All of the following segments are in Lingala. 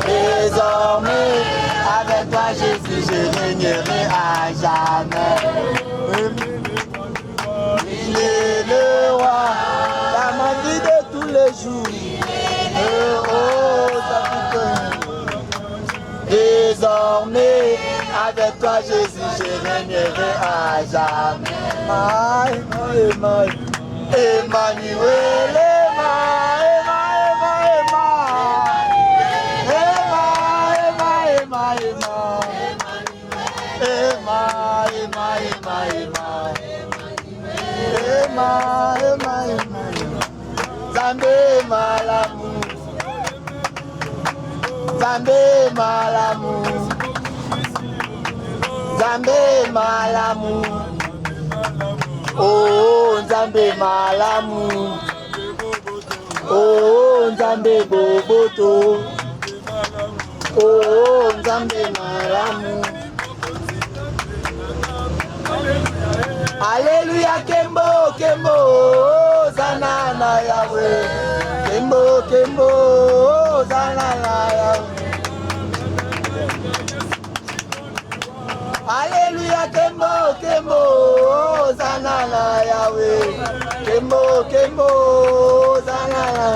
Désormais, avec toi Jésus, je régnerai à jamais. Il est le roi, la magie de tous les jours. Désormais, avec toi Jésus, je régnerai à jamais. Emmanuel, Zambé malamu, Zambé malamu, Zambé malamu, oh Zambé malamu, oh Zambé boboto, oh Zambé malamu. Alléluia, Kembo, Kembo, Zanana Yahweh. Kembo, Kembo, Zanana Yahweh. Alléluia, Kembo, Kembo, Zanana Yahweh. Kembo, Kembo, Zanana.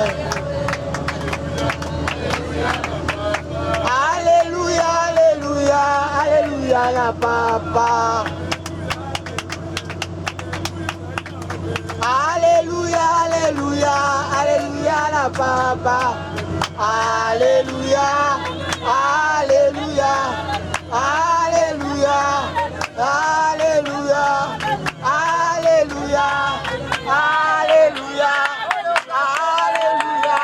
Alléluia, Alléluia, Alléluia, la papa. Alléluia, Alléluia, Alléluia, la papa. Alléluia, Alléluia, Alléluia, Alléluia, Alléluia, Alléluia, Alléluia, Alléluia,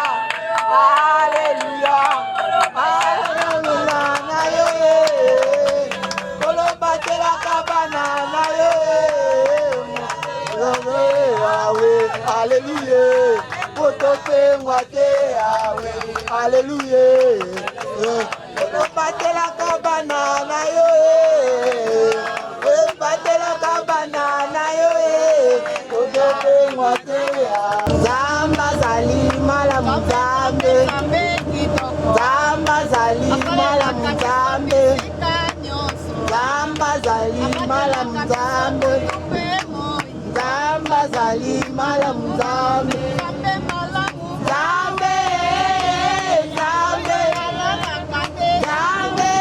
Alléluia, Colobatela cabana, Alléluia, Potope Mwate, Alléluia, Batela cabana, Batela cabana, Potope Mwate, Zamba Zali Malam Zambe, Zamba Zali Malam Zambe, Zamba Zali Malam Zambe. Zamba Zali Malam Zambe, Zambe, Zambe, Zambe, Zambe,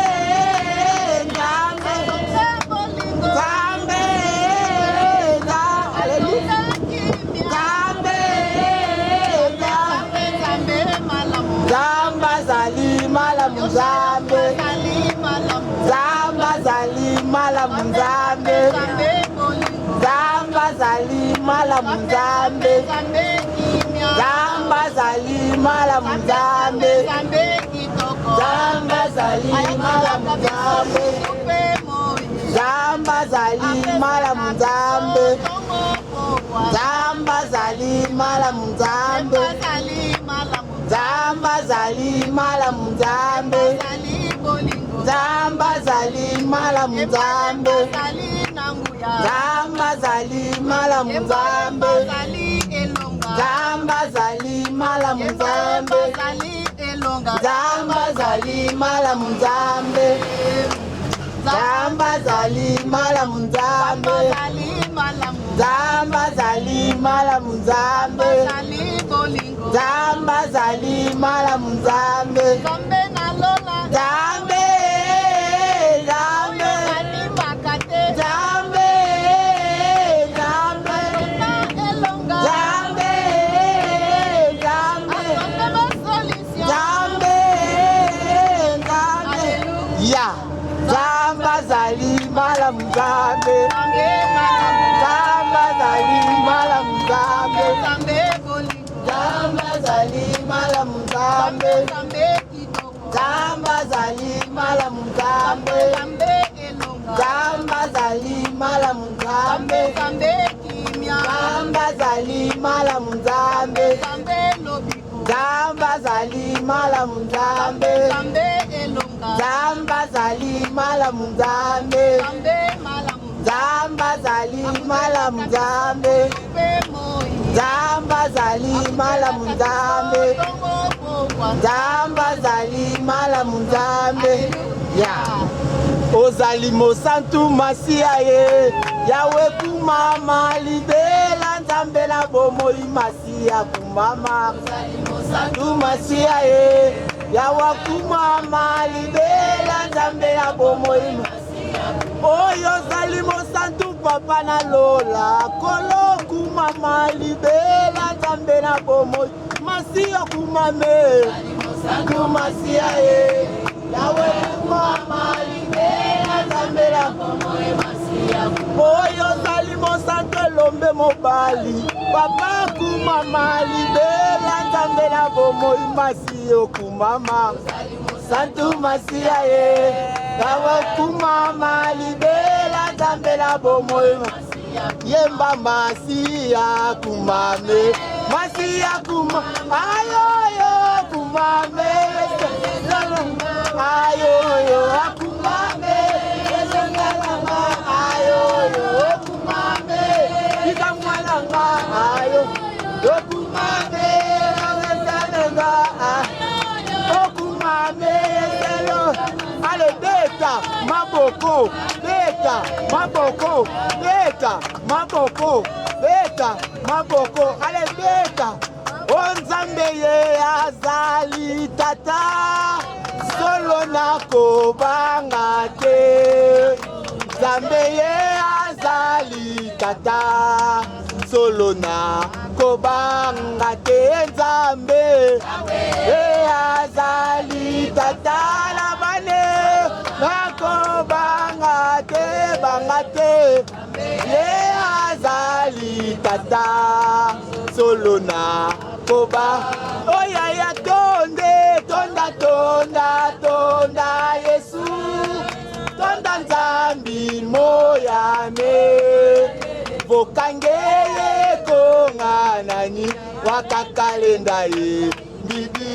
Zambe, Hallelujah, Zambe, Zamba Zali Malam Zambe, Zamba Zali Malam Zambe. malamu Nzambe. Nzambe azali malamu Nzambe. Nzambe azali malamu Nzambe. Nzambe azali malamu Nzambe. Nzambe azali malamu Nzambe. Nzambe azali malamu Nzambe. Nzambe azali malamu Nzambe. Nzambe azali malamu Nzambe. Nzambe azali malamu Nzambe. Nzambe azali malamu Nzambe. Nzambe azali malamu Nzambe. Nzambe azali malamu Nzambe. Nzambe azali malamu Nzambe. Nzambe, Nzambe, Nzambe, Nzambe, Nzambe, Nzambe, Nzambe, ya. Nzambe azali malamu Nzambe. Nzambe azali malamu Nzambe. Nzambe azali malamu Nzambe. Nzambe azali malamu Nzambe. Nzambe azali malamu Nzambe. Nzambe azali malamu Nzambe. Nzambe azali malamu Nzambe. Nzambe azali malamu Nzambe. Nzambe azali malamu Nzambe. Nzambe azali malamu Nzambe. Nzambe azali malamu Nzambe. Ya. Ozali mosantu Masia ye. Yawe kumama libela Nzambe na bomoi Masia kumama. Mosantu Masia ye. Yawe kumama libela Nzambe na bomoi Masia. Oyo ozali mosantu papa na lola. Kolo kumama libela Nzambe na bomoi Masia kumame. Mosantu Masia ye. Yawe kumama libela Nzambe na bomoi Masia. Oyo ozali mosantu elombe mobali. Papa kumama libela Nzambe na bomoi Masia kumama. Santu Masia ye. Yawe kumama libela Nzambe na bomoi Masia. Yemba Masia kumame. Masia kuma. Ayoyo kumame. Ayoyo kumame. Ayoyo kumame. Ikamwalanga ayo. Kumame. Okumame. Allez, beta, maboko, beta, maboko, beta, maboko, beta, maboko, allez, beta. Onzambe ye azali tata, solo nako bangate. Nzambe ye azali tata, solo nako bangate. Nzambe ye azali tata. Nako bangate, bangate, ye azali tata, solo na koba. Oya ya tonde, tonda, tonda, tonda, Yesu, tonda Nzambi moyame. Vokange ye konga nani, wakakalenda ye bibi.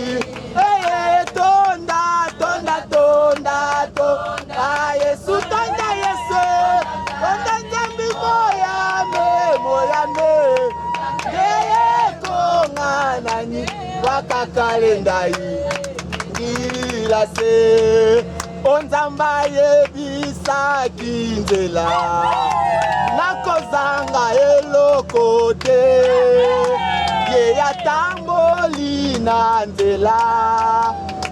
Eye tonda, tonda, tonda, tonda, Yesu, tonda Yesu, tonda Nzambi moyame, moyame. Eye konga nani, wakakalenda ye ngila se. Onzamba yebisa kinzela, nakozanga elokote. Ye yatamboli na nzela,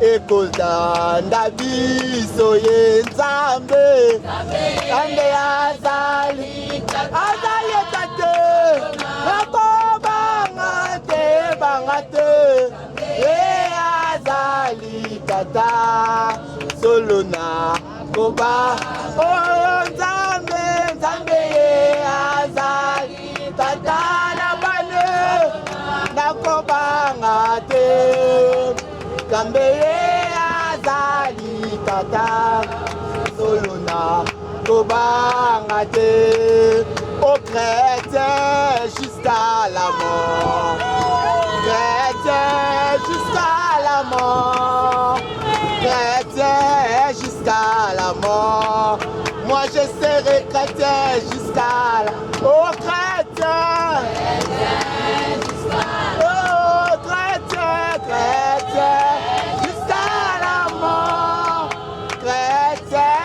ekozanda biso ye Nzambe. Nzambe azali, azali tate, nako bangate, bangate. Ye azali tata, solo na koba. Oh Nzambe, Nzambe ye azali tata. Nzambe azali tata solona kobanga te au chrétien jusqu'à la mort. Chrétien jusqu'à la mort. Chrétien jusqu'à la mort. Moi je serai chrétien jusqu'à la mort. Oh chrétien, oh chrétien, chrétien jusqu'à la mort. Chrétien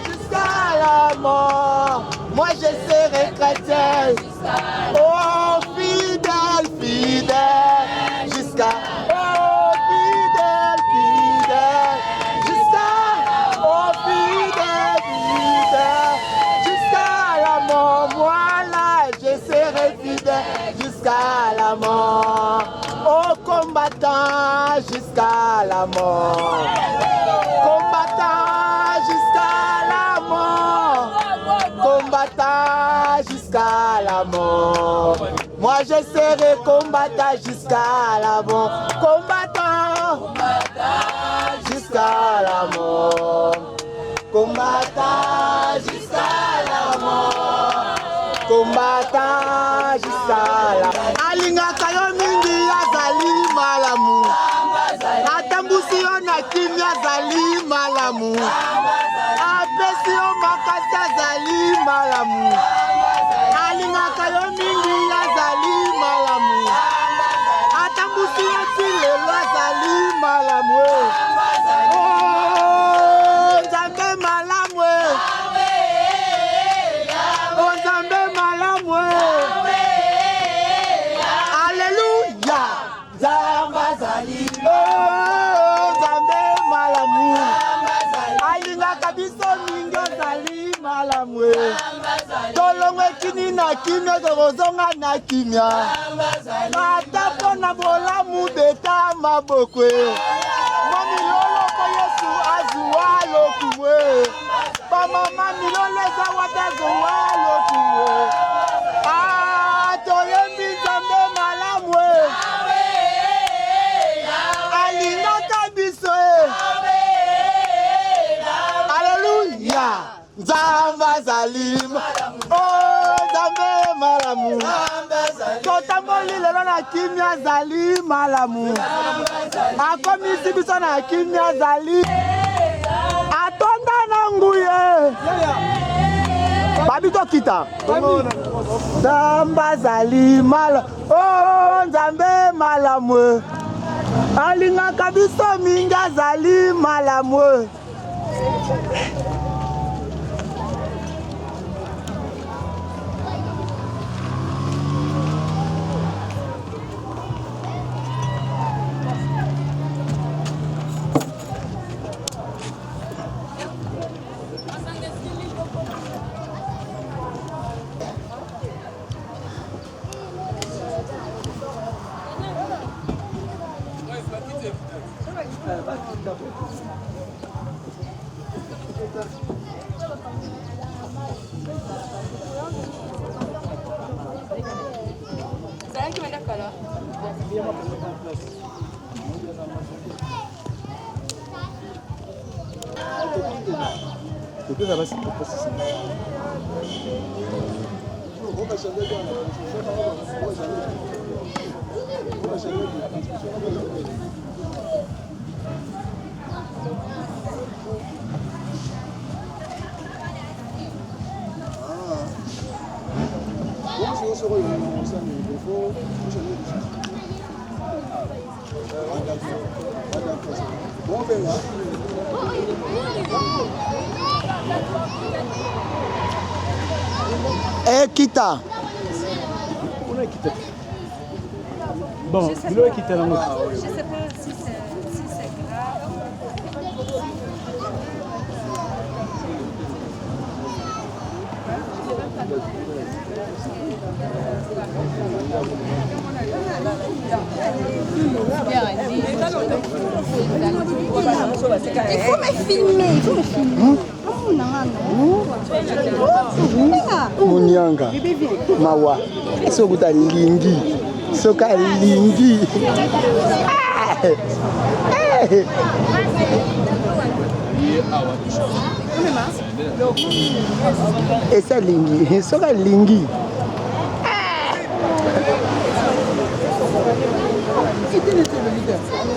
jusqu'à la mort. Moi je serai chrétien. Oh fidèle, fidèle jusqu'à. Oh fidèle, fidèle jusqu'à. Oh fidèle, fidèle jusqu'à la mort. Moi là je serai fidèle jusqu'à la mort. Oh combattant jusqu'à la mort. Combattant jusqu'à la mort. Combattant jusqu'à la mort. Moi je serai combattant jusqu'à la mort. Combattant jusqu'à la mort. Combattant jusqu'à la mort. Combattant jusqu'à la mort. Alinga kayo mingi azali malamu. Atambusi yo na kimia azali malamu. Apesi yo makasi azali malamu. Alinga kayo mingi azali malamu. Atambusi yo tilelo azali malamu. Oh, Nzambe malamu. Oh, Nzambe malamu. Alléluia. Nzambe azali. Oh, Nzambe malamu. Alinga kabiso mingi azali malamu. Tolongwe kini na kimia tozonga na kimia. Ata pona bolamu beta mabokwe. Mami lolo ko Yesu azuwa lokuwe. Ba mama milole za watazuwa lokuwe. Ah toyembi Nzambe malamu. Alinga kabiso. Alléluia. Nzambe azali. Oh Nzambe malamu. Totamboli lelo na kimia azali malamu. Akomisi biso na kimia azali. Atonda na nguye. Babito kita. Nzambe azali malamu. Oh Nzambe malamu. Alingaka biso mingi azali malamu. Kita. Bon, il est quitté là. Je sais pas si c'est grave. Il faut me filmer, il faut me filmer. Munyanga mawa sokuta lingi soka lingi Et ça lingi, ça va lingi.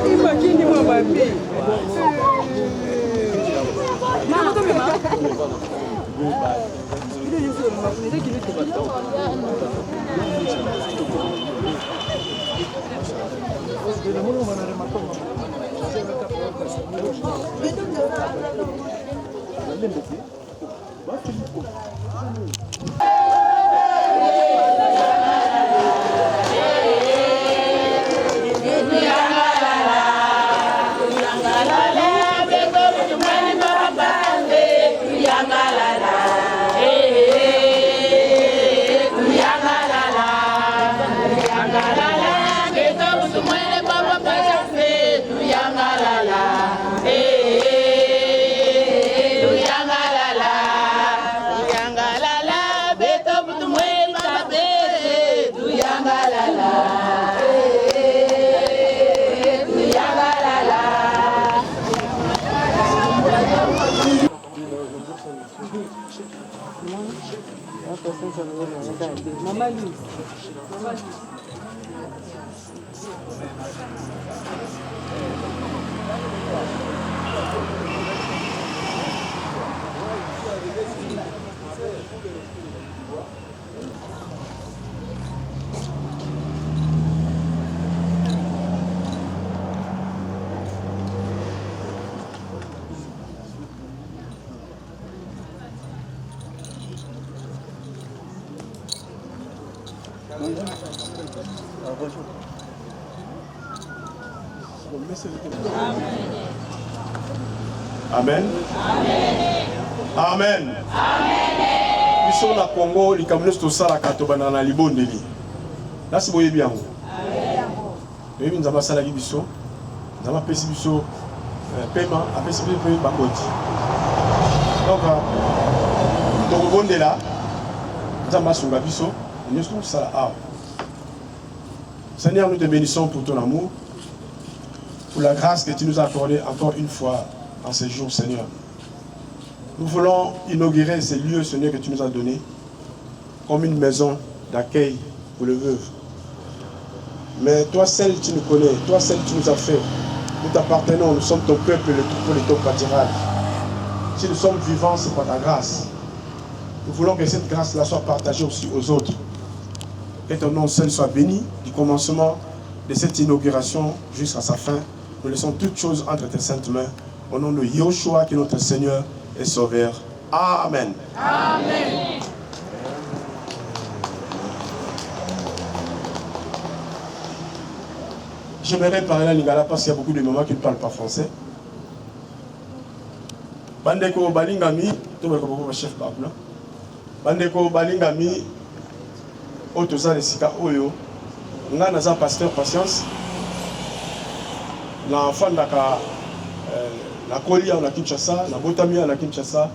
Imagine-moi ma fille. Amen. Amen. Nous sommes à Congo, les Camerounais sont à la Katobana, na Libondeli. Là, c'est bien. Nous avons un salarié biso, nous avons un PC biso, paiement, un PC biso payé par côté. Donc, dans le monde là, nous avons un biso, nous sommes ça là. Seigneur, nous te bénissons pour ton amour, pour la grâce que tu nous as accordée encore une fois en ces jours, Seigneur. Nous voulons inaugurer ces lieux, Seigneur, que tu nous as donnés, comme une maison d'accueil pour le veuve. Mais toi seul, tu nous connais, toi seul, tu nous as fait. Nous t'appartenons, nous sommes ton peuple, le troupeau de ton pâturage. Si nous sommes vivants, c'est par ta grâce. Nous voulons que cette grâce-là soit partagée aussi aux autres. Que ton nom seul soit béni, du commencement de cette inauguration jusqu'à sa fin. Nous laissons toutes choses entre tes saintes mains. Au nom de Yahushua, qui est notre Seigneur et Sauveur. Amen. Amen. J'aimerais parler à Lingala parce qu'il y a beaucoup de mamans qui ne parlent pas français. Bandeko Balingami, tout le monde chef Babla. Bandeko Balingami, Otoza de Sika Oyo. Nous avons un pasteur patience. L'enfant de la Koli à Kinshasa, la Botami à Kinshasa,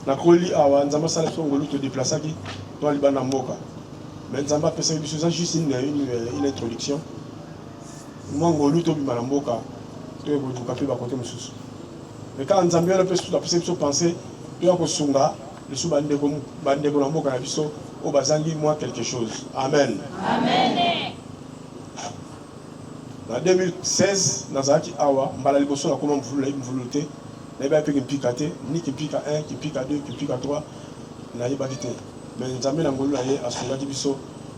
la Koli à Nzamba Salafon Golu te déplacer qui doit aller dans Moka. Mais Nzamba peut faire juste une introduction. Moi, Golu to bima Moka, tu es du café à côté de Moussous. Mais quand Nzamba peut se penser, tu as Sunga, le sous Bandego Moka na biso, au Bazangi, moi quelque chose. Amen. Amen. En 2016, dans Zaki Awa, Mbala Liboso a comment vous voulez, n'a pas pu piquer, ni qui pique à 1, qui pique à 2, qui pique à 3, n'a pas vite. Mais nous avons un à ce qu'on a dit,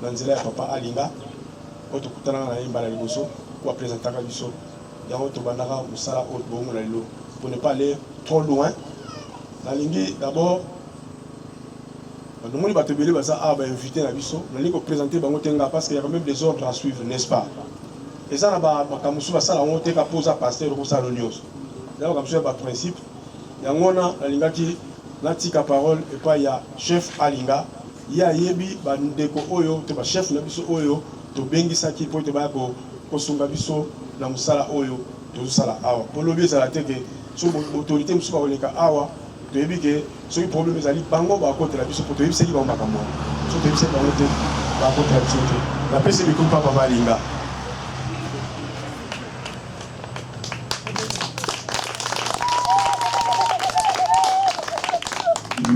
dans Zéla Papa Alinga, autre Koutana n'a Mbala Liboso, ou à présenter à Biso, il y a autre Bandara, Moussala, autre Bomolalo, pour ne pas aller trop loin. Dans l'Ingi, d'abord, nous avons invité à Biso, nous avons présenté parce qu'il y a quand même des ordres à suivre, n'est-ce pas? Et ça, on a posé à pasteur pour ça l'onion. Là, on a un principe. Il y a un qui a parole et pas il y a chef Alinga. Il y a Yebi, Bandeko Oyo, chef Nabiso Oyo, to Bengi Saki pour te battre pour son Gabiso, la Moussala Oyo, tout ça. Pour le bien, ça a été que sur l'autorité, je suis pas Awa, tu as vu que ce problème est allé Bango, à côté de la Biso, pour te dire que c'est qui va m'accorder. Sur te dire que c'est à côté de la Biso. La paix, c'est le coup, Papa Alinga.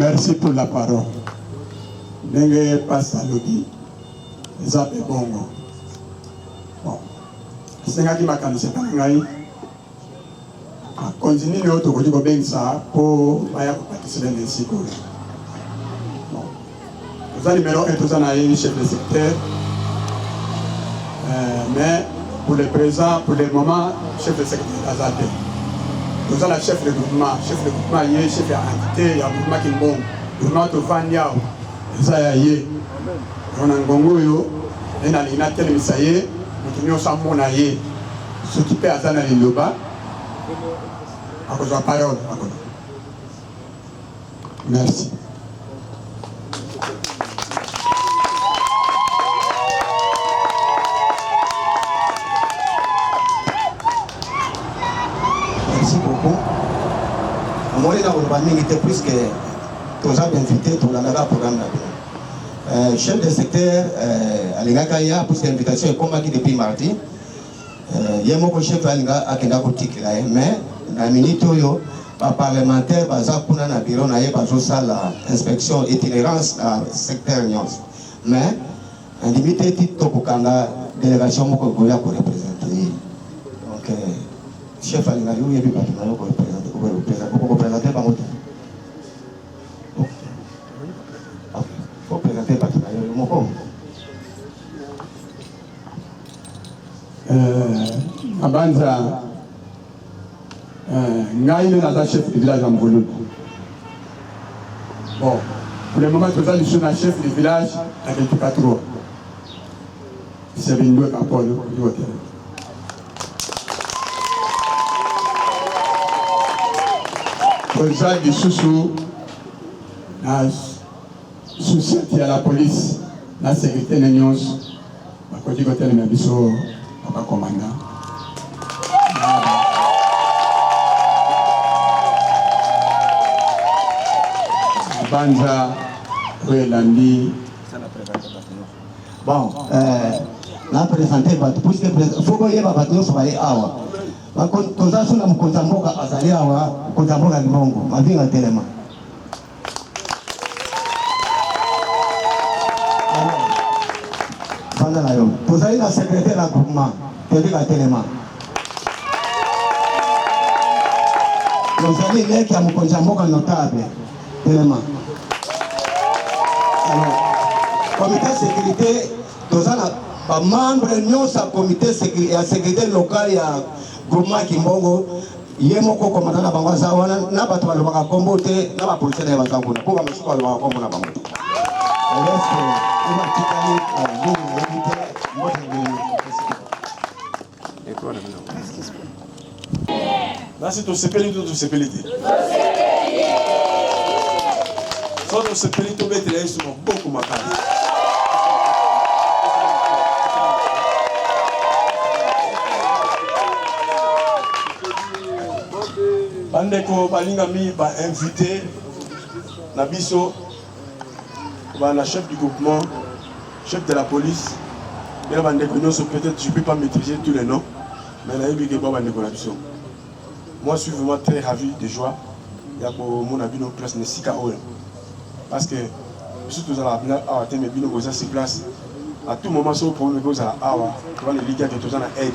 Merci pour la parole. N'engayez pas ça, Logi. Ça fait bon. Bon. C'est un qui m'a cansé. Continue l'autre côté de ça pour participer à l'instant. Bon. Vous allez numéro 1, vous en avez chef de secteur. Mais pour le présent, pour le moment, chef de secteur Azadé. Nous avons le chef de groupement. Chef de groupement, il y a chef d'entité, il y a un groupement qui est bon. Le groupement de Fanyao. Ça y est. On a un gongo, il y a un tel misaye, nous tenons ça mon aïe. Ce qui peut être dans le bas, à cause de la parole. Merci. Merci beaucoup. Moi, il était plus que tous les invités pour la programme. Chef de secteur, Alingakaya, pour cette invitation, est combattu depuis mardi. Il y a mon chef Alinga à Kendakotik, mais la minute où les parlementaires, Bazakuna, Nabiro, Naye, Bazosala, inspection, itinérance, dans le secteur Nyons. Mais, en limité, Tito Kukanga, délégation, Mokogoya pour représenter. Donc, chef Alinga, il y a eu bâtiment pour représenter par moto. Pour présenter le bâtiment, il y a Abanza, Ngaïle n'a chef du village en Boulogne. Bon, pour le moment, tout ça, je suis un chef du village à Keltukatro. C'est Bindou et Kapol, du hôtel. Pour ça, du sous-sous, souci à la police, la sécurité de l'Union, à côté de l'hôtel, mais biso, papa commandant. Banza, Ruelandi. Bon, la présenté, puisque il faut que y ait un bâtiment sur les awa. Quand on a un contamboka azali awa, contamboka limongo, ma vie en téléma. Vous avez la secrétaire d'un groupement, Télé Téléma. Vous avez l'air qui a mon contamboka notable, Téléma. Alors, comité de sécurité, tous les membres du comité de sécurité locale, il y a un groupement qui mongo, il y a un commandant de Bangazawana, il y a un combo, il y a un policier de Bangazawana. Pour que je sois le combo de Bangazawana. Là, c'est au CPLI ou au CPLI. Soit au CPLI, tu mets les instruments beaucoup macabres. Bandeko Balingami va inviter Nabiso, le chef du groupement, chef de la police. Et là, peut-être je ne peux pas maîtriser tous les noms, mais là, il y a Bandeko Nabiso. Moi, je suis vraiment très ravi de joie. Il y a pour mon avis, nos places ne s'y parce que surtout dans la mais bien aux ces places à tout moment sur le problème que à awa tu vas les liguer que tout en aide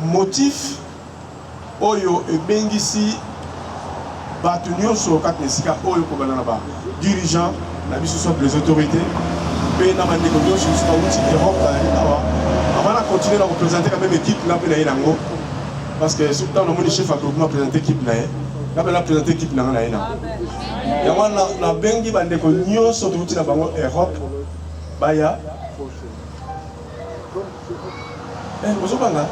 motif oyo et bengisi batunyo sur quatre nesika oyo ko banana ba dirigeant la biso soit les autorités pe na mande ko yo sur ce outil Europe awa avant de continuer à représenter quand même équipe là pe na yango parce que surtout dans le monde chef à groupement présenter équipe là là la présenter équipe na na ina ya wana na bengi bande ko nyonso tuti na bango Europe baya ozo banga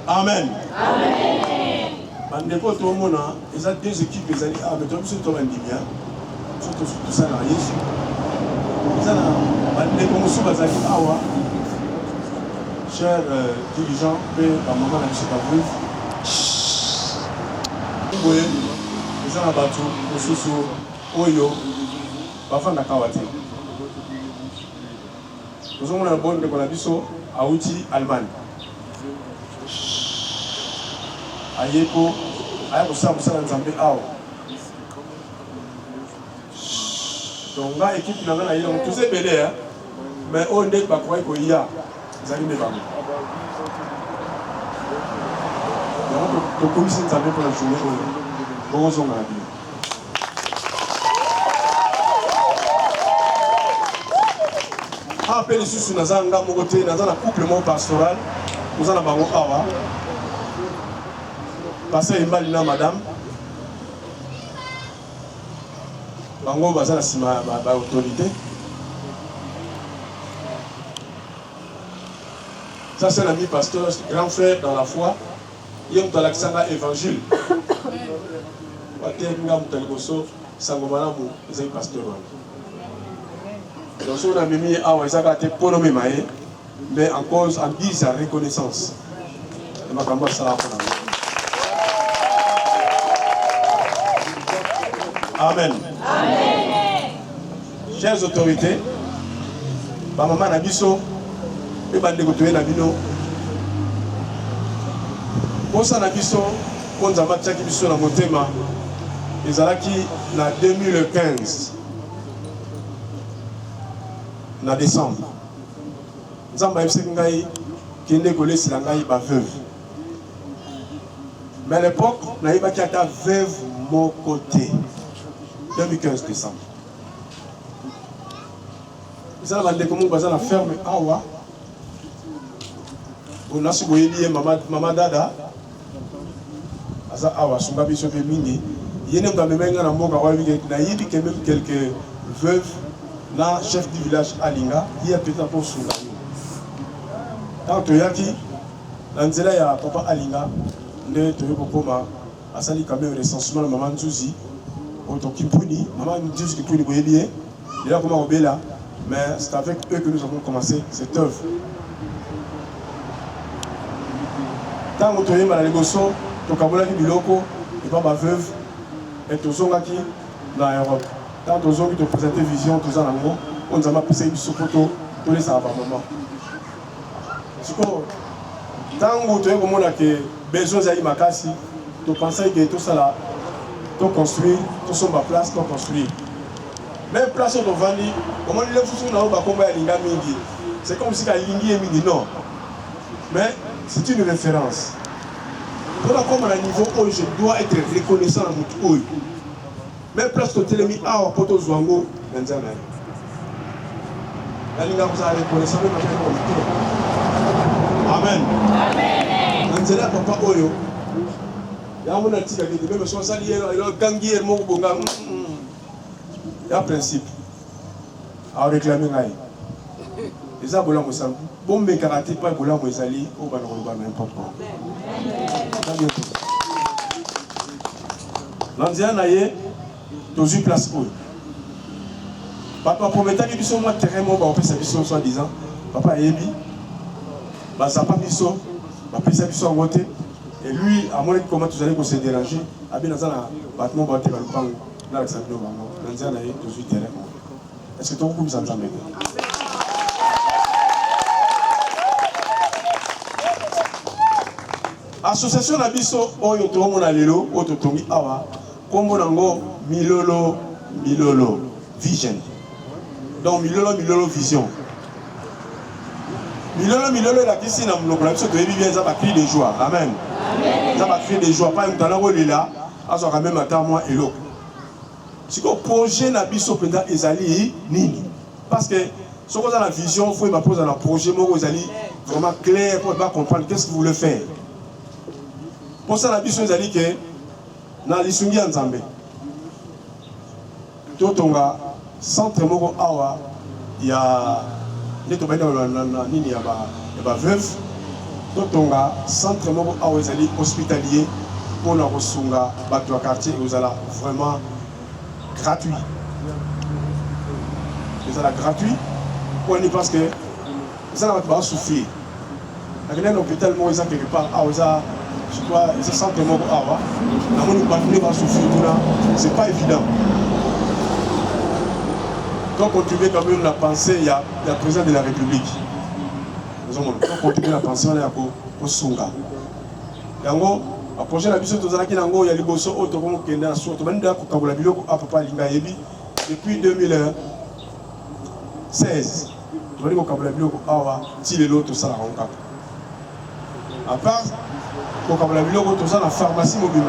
Amen. Amen. Bandeko tout le monde, ils ont deux équipes, ils ont dit, ah, mais toi, tu es bien, surtout ça, là, Yesu. Ils ont bandeko Moussou Bazali, awa, cher dirigeant, mais à un moment, là, je ne sais pas vous. eza na bato mosusu oyo bafandaka awa te. tozomona bon ndeko na biso auti Allemagne ayeko aya kosala mosala nzambe awa. Donc nga équipe na nga na ye donc tous ebele mais oyo nde bakoki koya ezali nde bango. yango tokomisi nzambe mpona journée oyo bokozonga na bino. Après les sous naza nga moko te naza na couple moko pastoral oza na bango awa pasteur Imbali na madame bango baza na sima ba autorité. Ça c'est l'ami pasteur grand frère dans la foi yem to alakisanga évangile wate nga mutaliboso sango malamu ezali pasteur wana. Donc on a mis à Ouazaga pour nommer Maé, mais en cause en guise à reconnaissance. Amen. Amen. Chers autorités, ma maman Nabiso, et Bandegotoé Nabino, pour ça Nabiso, pour nous avoir tchaki biso na motema, ils allaient qui en 2015. En décembre, Nzamba yebisaki ngai kende kolesila ngai ba veuve. Mais à l'époque, nayebaki ata veuve moko te. 2015 décembre. Eza na bandeko moko baza na ferme awa. Onasi boyebi ye mama dada aza awa sunga biso mpe mingi. Ye nde moto amemaki ngai na mboka oyebi nayebi ke même quelques veuves na chef du village Alinga, il y a peut-être pour Soula. Quand tu as qui, dans le papa Alinga, ne te veux pas à sali quand même recensement de maman Nzouzi, au Tokipuni, maman Nzouzi qui peut nous bien, il a comment on là, mais c'est avec eux que nous avons commencé cette œuvre. Tant que tu es mal à l'égosso, tu as qui biloko, et pas ma veuve, et tu as qui dans l'Europe. Quand tu as présenté vision, tu as dit on a passé du sopoto, tu les as pas maman. Tant que tu as besoin de makasi, tu penses que tout ça là, tu construis, tout ça ma place, tu construis. Même place où tu vas dire, comment les gens sont là, c'est comme si tu as mingi non. Mais c'est une référence. Pour comme à un niveau où je dois être reconnaissant à mon oeil. Même place que tu as mis à Poto Zwango, Nzana. La ligne vous a reconnaissant même Amen. Amen. Nzana papa Oyo. Il y a un article qui dit même si on s'allie, il y a un gangier mon bonga. Il y a un principe à réclamer. Les abola moussam. Bon, mais karaté pas abola moussali, au banoro n'importe quoi. Nzana y est. Dans une place où papa promettait que biso moi terrain moi ba opesa biso soi-disant papa yebi ba zapa biso ba pesa biso ngote et lui à moins comment tu allais se déranger abi na zana battement ba te ba lupango na la sabino bango nanza na ye dans une terrain. Est-ce que tu vous vous entendez? Association na biso oyo to mona lelo o to tongi awa kombo nango Milolo Vision. Donc Milolo Vision. Milolo la kisi na mnoko na biso to yebi bien ça va crier de joie. Amen. Ça va crier de joie pas un talent là azo quand même attend moi elo. Si ko projet na biso penda ezali nini? Parce que ce qu'on a la vision, faut pas poser un projet moko ezali vraiment clair pour pas comprendre qu'est-ce que vous voulez faire. Pour ça la biso ezali que na lisungi ya Nzambe. Totonga centre moko awa ya neto baina na nini ya ba veuve totonga centre moko awa ezali hospitalier pour na kosunga bato ya quartier ezala vraiment gratuit. Ezala gratuit pour ni parce que ça va souffrir. Avec un hôpital moi ça quelque part awa ça je crois, et ça sent vraiment awa. C'est pas évident. Donc contribuer quand même la pensée, il y a le président de la République. Nous avons contribué la pensée, on est au Sunga. Yango, la prochaine émission, il y a les bosses autour qui est sur depuis 2016. À part, la pharmacie mobile,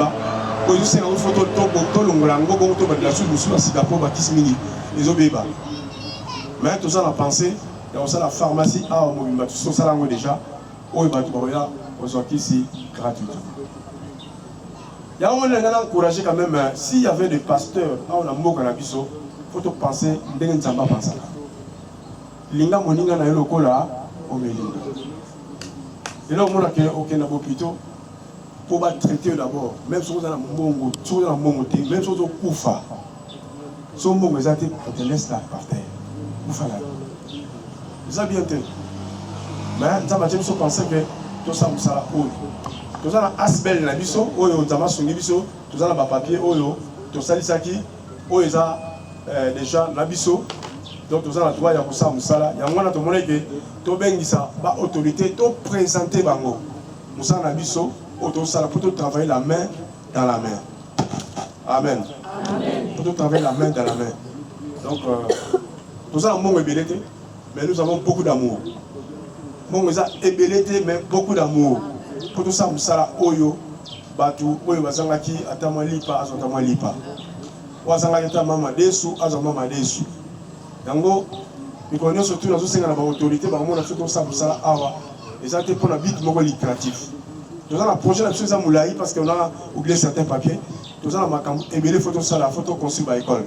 c'est une photo de mais tout ça, on a pensé, il y a la pharmacie à mobile, tout ça déjà, ici gratuitement. Il y a un moment encouragé quand même, s'il y avait des pasteurs, on a mot cannabis, il faut penser, d'ensemble penser. Linga moninga na yoko là, on met linga. Et là, on a aucun hôpital pour traiter d'abord, même si on a un mongo, si on a un mongo, même si on a un koufa. Si on a un mongo, on te laisse là par terre. Koufa là. Ça bien fait. Mais ça m'a dit que penser que tout ça, ça la haut. Tout ça, asbel na biso, oyo nzama sungi biso, tout ça, na papier, oyo, tout ça, lisaki, oyo ça déjà na biso. Donc tout ça, na droit ya kusa musala. Ya mwana to mona ke to bengisa ba autorité to présenter bango. Musala na biso, auto sala pour travailler la main dans la main. Amen. Amen. Pour travailler la main dans la main. Donc tout ça, mon ébélité, mais nous avons beaucoup d'amour. Mon ébélité, mais beaucoup d'amour. Pour tout ça, musala oyo, batu, oyo bazangaki, atama lipa, azotama lipa. Wazangaki atama desu, azotama desu. Yango, nous connaissons surtout dans l'autorité, nous avons tout ça awa. Et ça, c'est pour la vie lucratif. Nous avons la prochaine chose à Moulaï parce qu'on a oublié certains papiers. Nous avons ébélé photo ça, la photo conçue par l'école.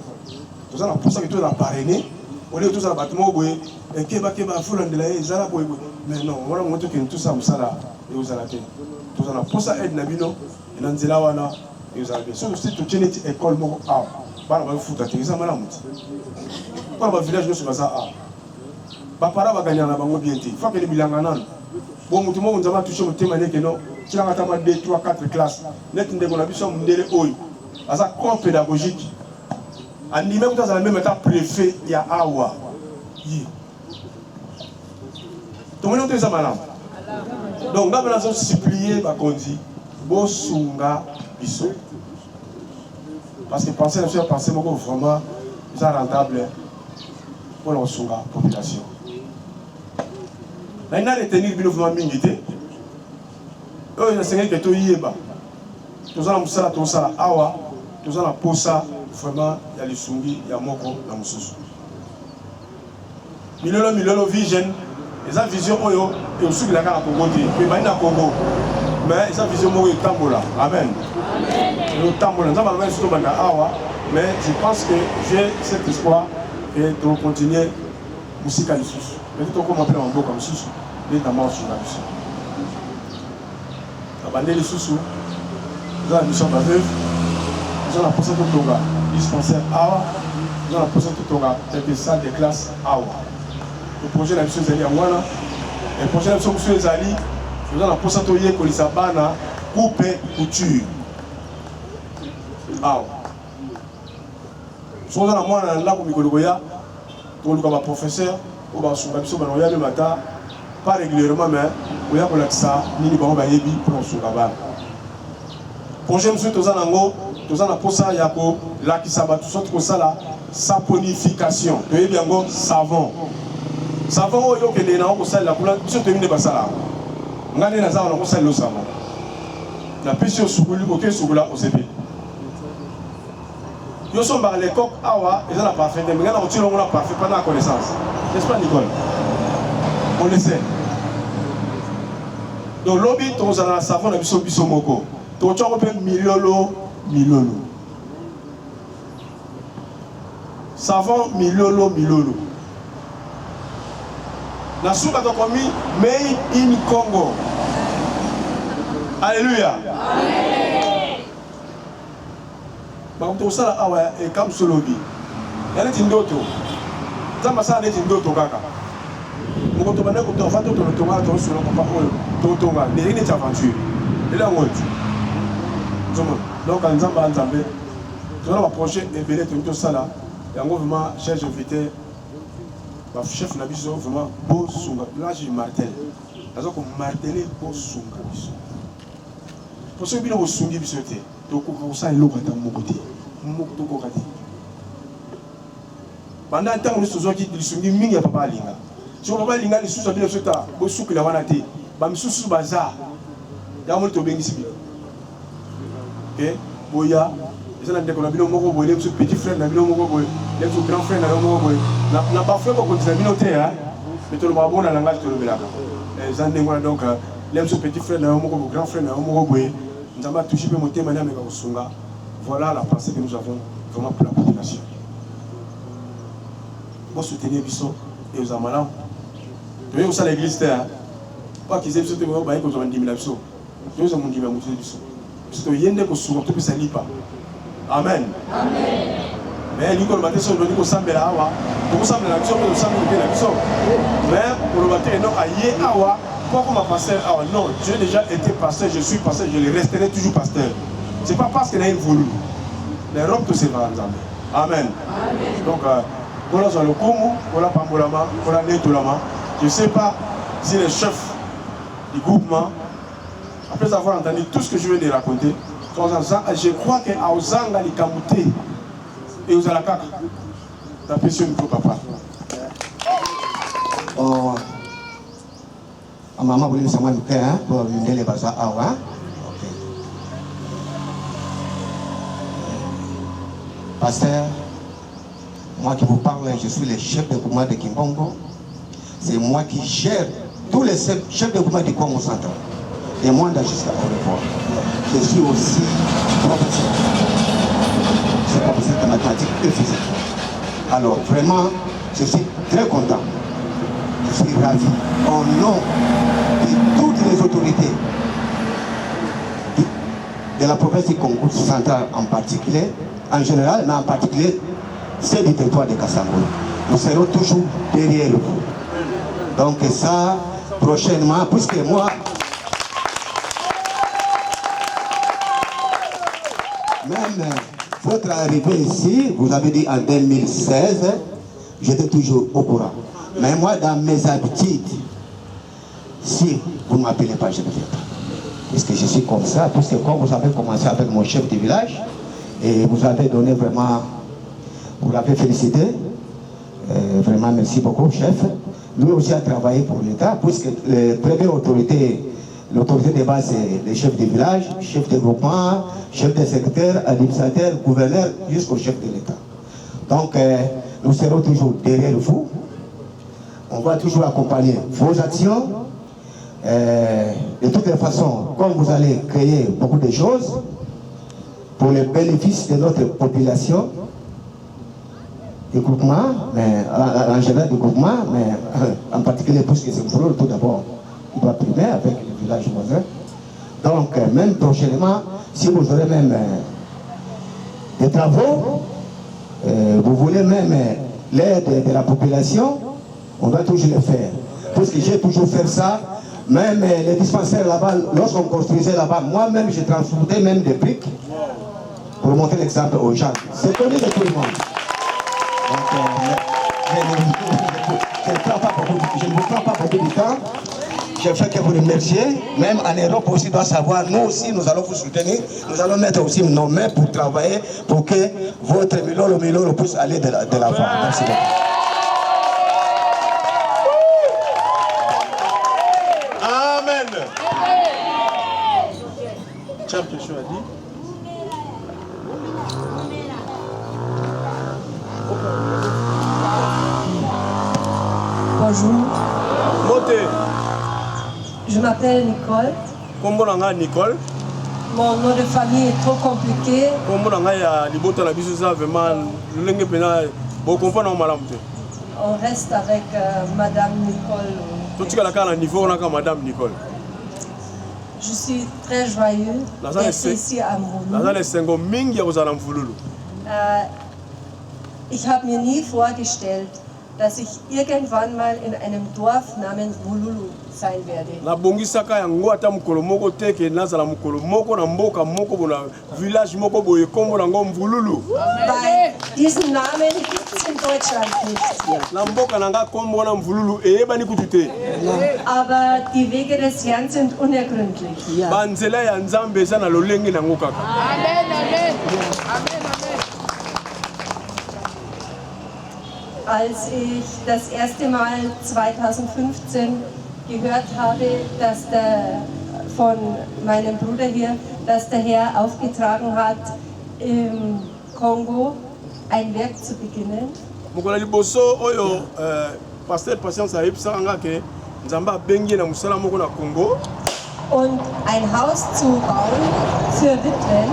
Nous avons pour ça que tout a parrainé. On est tous à bâtiment, et Keba, Foulan de la Zara, mais non, on a montré que tout ça, et aux Alatés. Nous avons pour ça aide Nabino, et dans Zelawana, et aux Alatés. Si vous êtes tout école, par la foot, ça m'a dans le village, nous sommes à Bapara va gagner la banque bien. Il faut que les bilangans. Bon, tout le monde a touché au thème que non. Tu as 2, 3, 4 classes. Net de mon avis, on est oi. À sa cours pédagogique. En même temps, dans la même état préfet, il y a Awa. Tout le monde est malade. Donc, nous avons supplié, on dit, Bosunga Bisso. Parce que penser vraiment, c'est rentable. Pour la population. Là, il y a des techniques de mouvement militaire. Il y a des techniques de yéba. Tout ça, tout ça, awa, tout ça, posa, vraiment, il y a les sungi, il y a moko, il y a moussous. Milolo vision, et sa vision, et aussi la carte à Congo, mais il y a Congo. Mais sa vision, il y a Tambola. Amen. Le Tambola, ça va même surtout awa, mais je pense que j'ai cet espoir. Et de continuer la musique à l'issue. Peut-être qu'on m'appelle en beau comme sous, les tambours sur la mission. La bande les sous, nous avons la mission de veuve, nous avons la procédure de Tonga, dispensaire Awa, nous avons la procédure de Tonga, quelques salles de classe Awa. Le projet de la mission Zali Awana, le projet de la mission Zali, nous avons la procédure de Kolisabana, coupe couture. Awa. Si on a un lac comme Mikologoya, pour le professeur, ou bien sur le matin, pas régulièrement, mais on a pour ça, ni pour le Soukaba. Projet monsieur Tozanango, Tozana Posa Yako, là qui s'abat tout ça, tout ça là, saponification. Tu bien go savon. Savon, il y a que des gens qui ont la couleur, monsieur te mine pas ça là. On a des gens qui ont le savon. La pêche au Soukouli, aucun Soukoula au CP. Yo sommes à l'époque, awa, ils ont la parfait, mais maintenant on a parfait, pas la connaissance. N'est-ce pas, Nicole? On le sait. Donc, lobby, on a la savon, on a biso moko. Donc, on a milolo. Savon, milolo. La soupe a commis made in Congo. Alléluia. Amen. Tout ça est comme ce lobby. Il y a des d'autres. Ça m'a ça des d'autres kaka. Mon compte maintenant quand on va tout le temps sur le papa tout le temps. Les rien n'est aventure. Il est en honte. Donc, en disant, tu vas approcher et belé tout ça là. Et en gros, vraiment, chers invités, le chef n'a pas vraiment beau sunga. Là, j'ai martelé. Alors qu'on martelé beau sunga. Pour ceux qui ont sungi, donc on s'est l'eau à mon côté. Pendant un temps, on se dit que sungi mingi a papa linga. Si on papa linga, les sous-habits de ce temps, beau souk la vanité, bam sous bazar. Il y a un peu de ici. Ok, Boya, ils ont un décollabino moko boy, les petits frères n'abino moko boy, les grands frères n'abino moko boy. N'a pas fait beaucoup de communautés, hein, mais tout le monde a bon langage de le village. Les gens donc, les petits frères n'abino moko boy, grands frères n'abino moko boy. Nous avons touché mon thème, madame Sunga. Voilà la pensée que nous avons vraiment pour la population. Vous soutenez Bissot et aux Amalam. Vous voyez où ça l'église, pas qu'ils aient sauté, vous voyez qu'ils ont 10 000 Bissot. Vous voyez qu'ils ont 10 000 Bissot. C'est que Yende ko suko to pesa lipa. Amen. Amen. Mais lui ko matin so doni ko sambela awa, ko sambela biso ko sambela la biso. Mais pour le matin non aye awa, pas comme pasteur awa non, j'ai déjà été pasteur, je suis pasteur, je le resterai toujours pasteur. C'est pas parce qu'il a une voulu. Les robes tout c'est va ensemble. Amen. Amen. Donc voilà sur le Komu, voilà Pambolama, voilà Netolama. Je sais pas si les chefs du groupement, après avoir entendu tout ce que je viens de raconter, je crois qu'à Ozanga, les Kamouté et aux Alakak, la pression du papa. Oh, maman voulait savoir le cœur pour mener les bazars à Awa. Pasteur, moi qui vous parle, je suis le chef de groupement de Kimbongo. C'est moi qui gère tous les chefs de groupement du Congo central. Et moi, jusqu'à au revoir. Je suis aussi professeur. Je suis professeur de mathématiques et physique. Alors, vraiment, je suis très content. Je suis ravi. Au nom de toutes les autorités de la province du Congo central en particulier, en général, mais en particulier, c'est du territoire de Kassamboul. Nous serons toujours derrière vous. Donc ça, prochainement, puisque moi, même votre arrivée ici, vous avez dit en 2016, j'étais toujours au courant. Mais moi, dans mes habitudes, si vous ne m'appelez pas, je ne viens pas. Puisque je suis comme ça, puisque quand vous avez commencé avec mon chef de village, et vous avez donné vraiment, vous l'avez félicité, vraiment merci beaucoup, chef. Lui aussi a travaillé pour l'État, puisque la première autorité, l'autorité de base, c'est les chefs de village, chef de groupement, chef de secrétaire, administrateur, gouverneur, jusqu'au chef de l'État. Donc, nous serons toujours derrière vous. On va toujours accompagner vos actions. De toutes les façons, comme vous allez créer beaucoup de choses pour le bénéfice de notre population, du groupement, mais en général du groupement, mais en particulier pour ce qui est pour tout d'abord, il doit primer avec le village voisin. Donc, même prochainement, si vous aurez même des travaux, vous voulez même l'aide de la population, on va toujours le faire. Parce que j'ai toujours fait ça, même les dispensaires là-bas, lorsqu'on construisait là-bas, moi-même j'ai transporté même des briques pour montrer l'exemple aux gens. C'est connu de tout le monde. Donc, je ne vous prends pas beaucoup de temps. Je fais que vous remercier. Même en Europe aussi doit savoir, nous aussi nous allons vous soutenir. Nous allons mettre aussi nos mains pour travailler pour que votre Milolo puisse aller de l'avant. Merci beaucoup. Amen. Tu as quelque chose à dire? Bonjour. Moté. Je m'appelle Nicole. Comment on a Nicole? Mon nom de famille est trop compliqué. Comment on a Libota la biso ça vraiment l'engue pena bon comprendre madame. On reste avec Madame Nicole. Tout ce qu'elle a niveau on a Madame Nicole. Je suis très joyeux d'être ici à Mbulu. Ich habe mir nie vorgestellt, dass ich irgendwann mal in einem Dorf namens Vululu sein werde. Weil diesen Namen gibt es in Deutschland nicht. Aber die Wege des Herrn sind unergründlich. Amen. Als ich das erste Mal 2015 gehört habe, dass von meinem Bruder hier, dass der Herr aufgetragen hat, im Kongo ein Werk zu beginnen. Und ein Haus zu bauen für Witwen,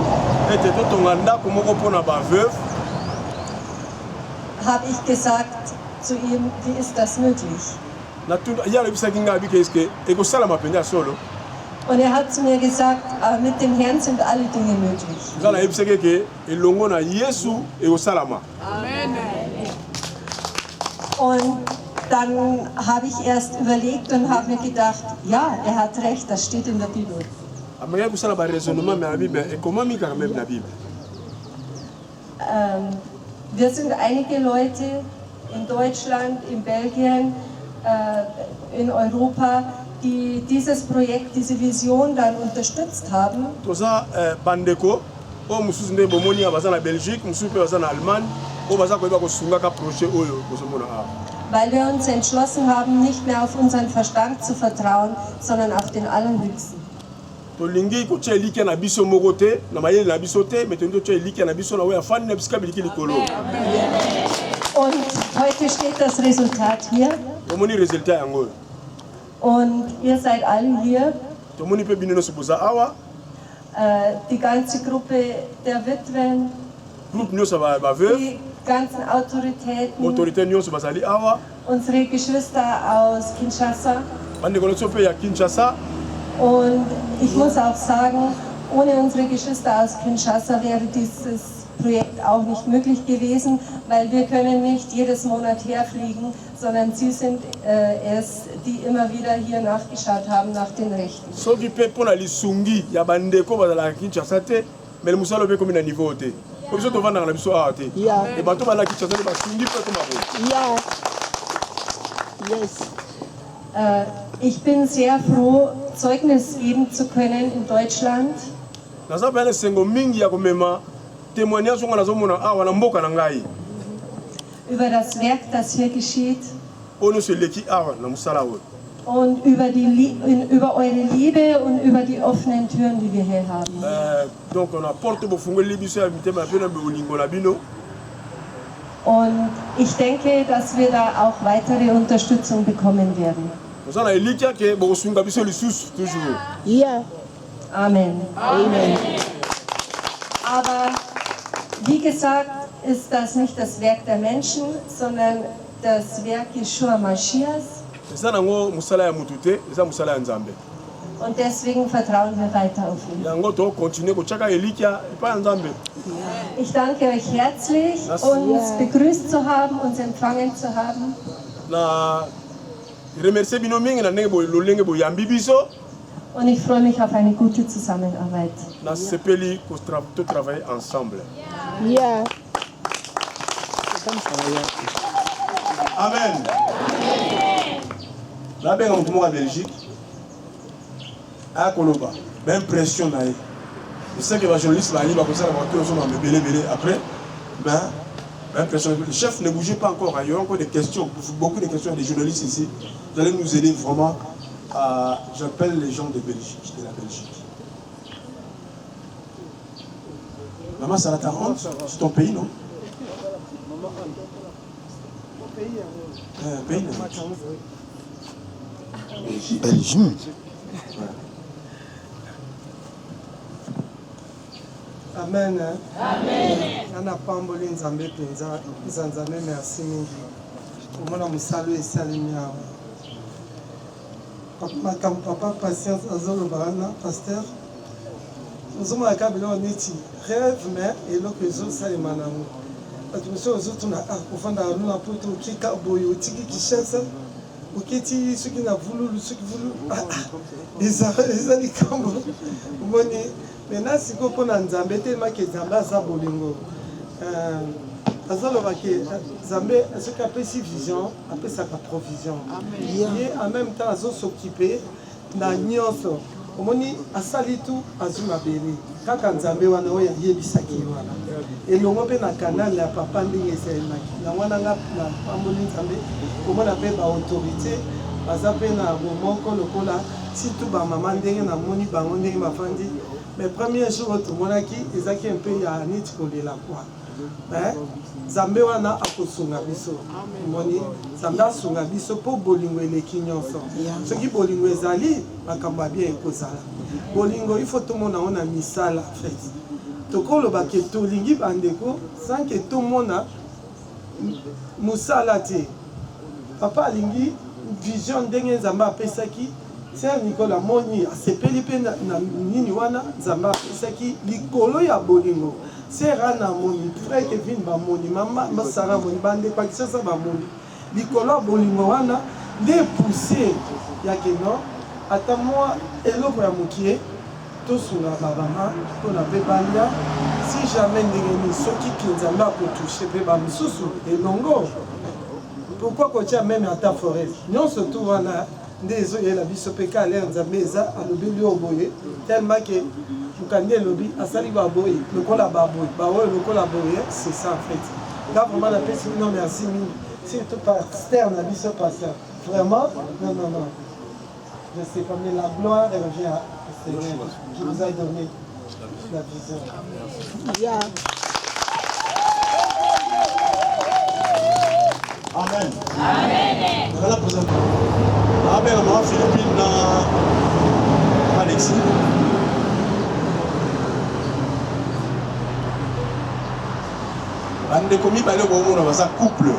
habe ich gesagt zu ihm, wie ist das möglich? Und er hat zu mir gesagt, mit dem Herrn sind alle Dinge möglich. Und dann habe ich erst überlegt und habe mir gedacht, ja, er hat recht, das steht in der Bibel. Wir sind einige Leute in Deutschland, in Belgien, in Europa, die dieses Projekt, diese Vision dann unterstützt haben. Weil wir uns entschlossen haben, nicht mehr auf unseren Verstand zu vertrauen, sondern auf den Allerhöchsten. Und heute steht das Resultat hier. Und ihr seid alle hier. Die ganze Gruppe der Witwen, die ganzen Autoritäten, unsere Geschwister aus Kinshasa. Und ich muss auch sagen, ohne unsere Geschwister aus Kinshasa wäre dieses Projekt auch nicht möglich gewesen, weil wir können nicht jedes Monat herfliegen, sondern sie sind es, die immer wieder hier nachgeschaut haben nach den Rechten. Ich bin sehr froh, Zeugnis geben zu können in Deutschland. Über das Werk, das hier geschieht. Und über eure Liebe und über die offenen Türen, die wir hier haben. Und ich denke, dass wir da auch weitere Unterstützung bekommen werden. Ja. Amen. Amen. Aber wie gesagt, ist das nicht das Werk der Menschen, sondern das Werk Yeshua Mashiachs. Und deswegen vertrauen wir weiter auf ihn. Ich danke euch herzlich, uns begrüßt zu haben, uns empfangen zu haben. Und ich freue mich auf eine gute Zusammenarbeit. Ja. Amen. La benga mutumo en Belgique. A Koloba. Ben pression na. Je sais que les journalistes va aller comme ça la voiture sont en belé après. Ben pression. Le chef ne bougez pas encore. Il y aura encore des questions, beaucoup de questions des journalistes ici. Vous allez nous aider vraiment. J'appelle les gens de Belgique, de la Belgique. Maman, ça va ta honte? C'est ton pays, non? Pays, Belgium. Amen. Amen. Nana pamboli nzambe penza, nzambe merci mingi. Omona musalo esalemi awa. Papa patience azoloba wana pasteur. Ozomona ka biloko neti rêve mais eloko ezosalema nango. bato mosusu ozotuna ofandaka luna po to okika boye otiki kishasa oketi soki na vululu soki vululu eza likambo omoni maintenant sikoyo mpo na nzambe telemaki nzambe aza bolingo azolobaki nzambe soki apesi vision apesaka provision ye en même temps azosokipe na nyonso omoni asali tu azwi mabele kaka nzambe wana oyo ayebisaki ye wana elongo mpe na kanale ya papa ndenge esalemaki na wana nga na pamboli nzambe komona mpe baautorité baza mpe na bomoko lokola surtout bamama ndenge namoni bango ndenge bafandi mais premier jour oyo tomonaki ezaki mpe ya neti kolela kwa nzambe wana akosunga biso moni nzambe asunga biso mpo bolingo eleki nyonso soki bolingo ezali makambo ya bien ekozala bolingo ifo tomona ngo na misala fait tokolobake tolingi bandeko sanke tomona mosala te papa alingi vision ndenge nzambe apesaki ser nicolas moni asepeli mpe na nini wana nzambe apesaki likolo ya bolingo sera na moni frère Kevin bamoni mama basara moni bandeko akisasa bamoni likolo ya bolingo wana nde pousse ya keno ata mwa eloko ya mokie tosunga babama mpona mpe balia si jamais ndenge nini soki ki nzambe akotouche mpe bamisusu elongo pourquoi kotia meme ata forêt nyonso tu wana nde ezoyela biso mpe ka alere nzambe eza alobeli oyo boye tellement ke mokandi elobi asali baboye lokola baboye baoyo lokola boye c'est ça en fait là vraiment napesi bino merci mingi surtout pasteur na biso pasteur vraiment non je sais pas mais la gloire elle revient à Seigneur qui nous a donné la vision. Yeah. Amen. Amen. Voilà la présence. Amen. Maman Philippine na Alexis. Bandeko mibale bomona baza couple.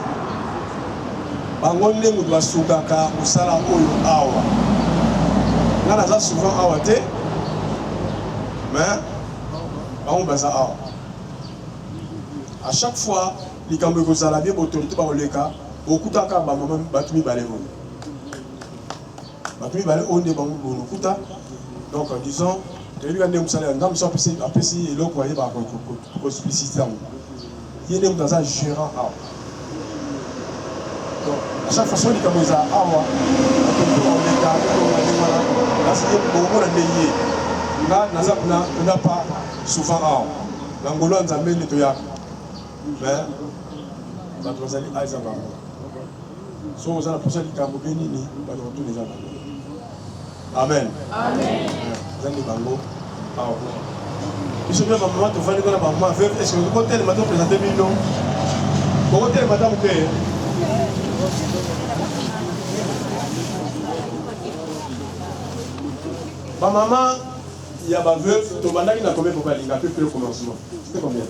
Bango ndenge basukaka osala oyo awa. Nga naza souvent awa te. Mais bango baza awa. À chaque fois, les camps de la vie, l'autorité par le cas, beaucoup de cas, maman, battu balé. Battu balé, on est bon, donc en disant, que lui a dit, vous savez, un homme sans apprécier et l'autre, voyez, par expliciter. Il y a dans un gérant. Donc, à chaque façon, les camps de la awa, on n'a pas souvent awa. L'angolo, on a mis les toyac. Mais bato bazali aiza bango so ozala posa likambo mpe nini bato batuni eza bango amen ezali bango awa biso mpe bamama tofandi kona bamama veuve est ce que kotelema topresente bino bokotelema ta moke bamama ya baveuve tobandaki na combien po balinga mpe mpe le commencement c'était combien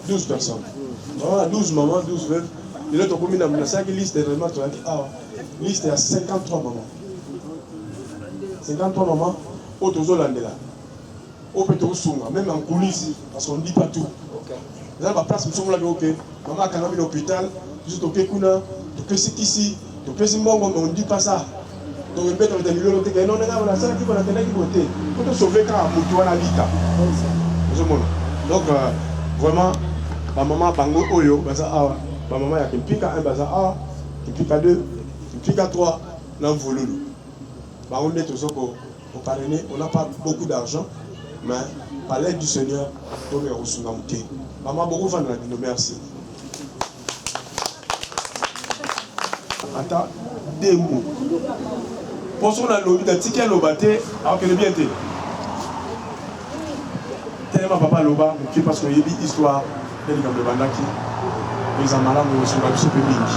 12 personnes. 12 mamans, 12 veuves. Et là, on a une liste de vraiment, tu as dit, ah, liste à 53 mamans. 53 mamans, autres Hollandais là. Au pétro Sunga, même en coulisses, parce qu'on ne dit pas tout. Là, la place, nous sommes là, ok. Maman a quand même l'hôpital, juste au Kekuna, tu peux ici, tu peux ici, on ne dit pas ça. Donc, on peut te dire, non, on a ça qui va tenir qui voter. Pour te sauver quand on a la vie. Donc, vraiment, ma maman bango oyo, baza awa, ma maman ya kimpika 1, baza awa, kimpika 2, kimpika 3, nan volulu. Baron de tout ça pour parrainer, on n'a pas beaucoup d'argent, mais par l'aide du Seigneur, on est reçu dans le thé. Maman, beaucoup de nous merci. Attends, 2 mots. Pour son lobby de ticket lobaté, alors que le bien été. Tellement papa loba, parce qu'il y a une histoire de Bandaki, ils ont malade sur la public.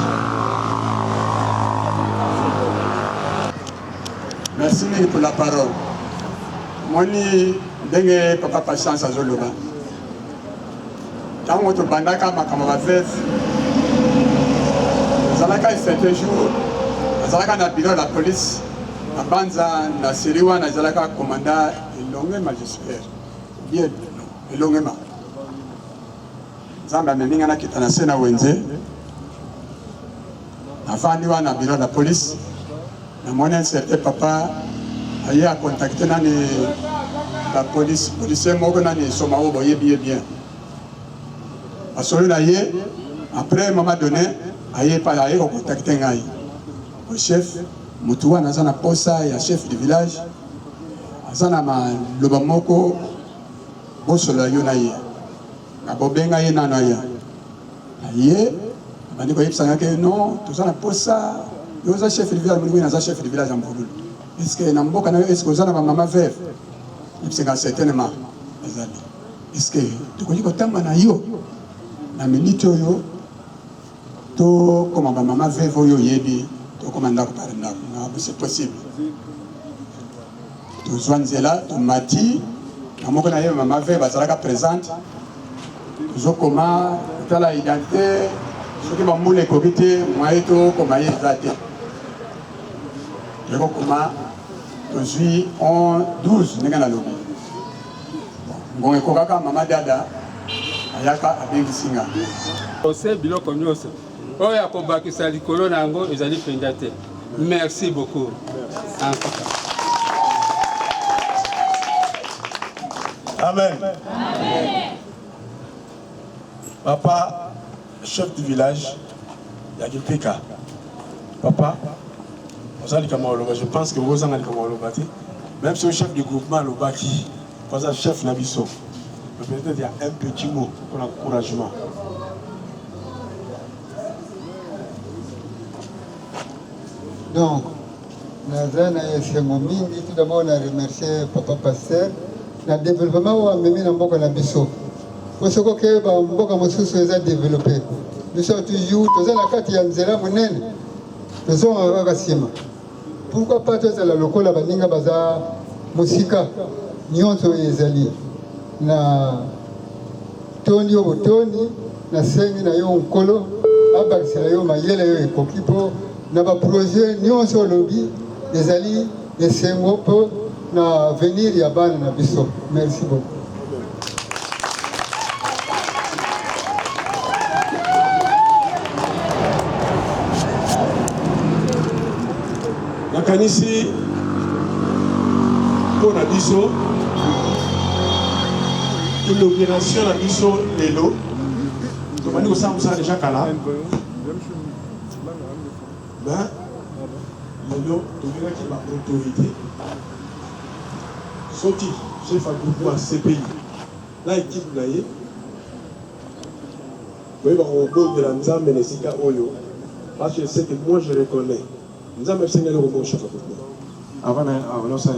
Merci pour la parole. Moi, je papa patience à Zoloba. Quand on Bandaka, ma camarade, Zalaka, c'était jour, Zalaka n'a pas la police, la Banza, la Sériwa, la Zalaka, commandant, et l'ongé magistère. Bien, longuement. nzambe amemi nga nakita na se na wenze navandi wana biro la police namoni un certain papa aye acontacte nani la police policier moko nani esoma oyo boyebi ye bien asolo na ye après un moment donné aye kocontacte ngai le chef mutu wana aza na posa ya chef du village aza na maloba moko bosolo yo na ye abobenga ye nano aya aye abandi koyebisanga ke non toza na posa yo oza chef du village molingo naza chef du village ya mvululu estce na mboka na yo estce oza na bamama veve yebisanga certainement ezali estce tokoki kotamba na yo na minute oyo tokoma bamama veve oyo oyebi tokoma ndako pare ndako c'est possible tozwa nzela tomati na moko na ye mama veve bazalaka présente tozokoma kotala identité soki bambula ekoki te mwaye tokoma ye eza te ekokoma tozwi 12 ndenge nalobi ngongo ekokaka mama dada ayaka abengisi nga ose biloko nyonso oyo akobakisa likolo na yango ezali mpenza te. Merci beaucoup. Amen. Papa, chef du village, il y a quelqu'un. Papa, je pense que vous avez même si le chef du groupement, le baki, le chef Nabiso, peut-être il y a un petit mot pour l'encouragement. Donc, tout d'abord, on a remercié Papa Pasteur. Le développement a mené dans Mboka Nabiso. Parce que Mboka Mosusu est développé. Nous sommes toujours, nous sommes la carte Yanzela Monen. Nous sommes en Rassima. Pourquoi pas tous à la locale à Baninga Baza, Mosika, Nyonso et Zali. Na Tony Obotoni, na Sengi na Yon Kolo, Abaxi na Yon Mayele Yon Kokipo. Na ba projet nyonso lobby des alliés des Sengo pour na venir ya bana na biso. Merci beaucoup. Nakanisi pour na biso inauguration na biso lelo. Tomani ko ça déjà kala. Ben, lelo tobengaki baautorité soki chef ya groupement CPI na équipe na ye boyeba kobondela nzambe na esika oyo parce que c'est que moi je reconnais nzambe esengeli komo chef ya groupement avant nosa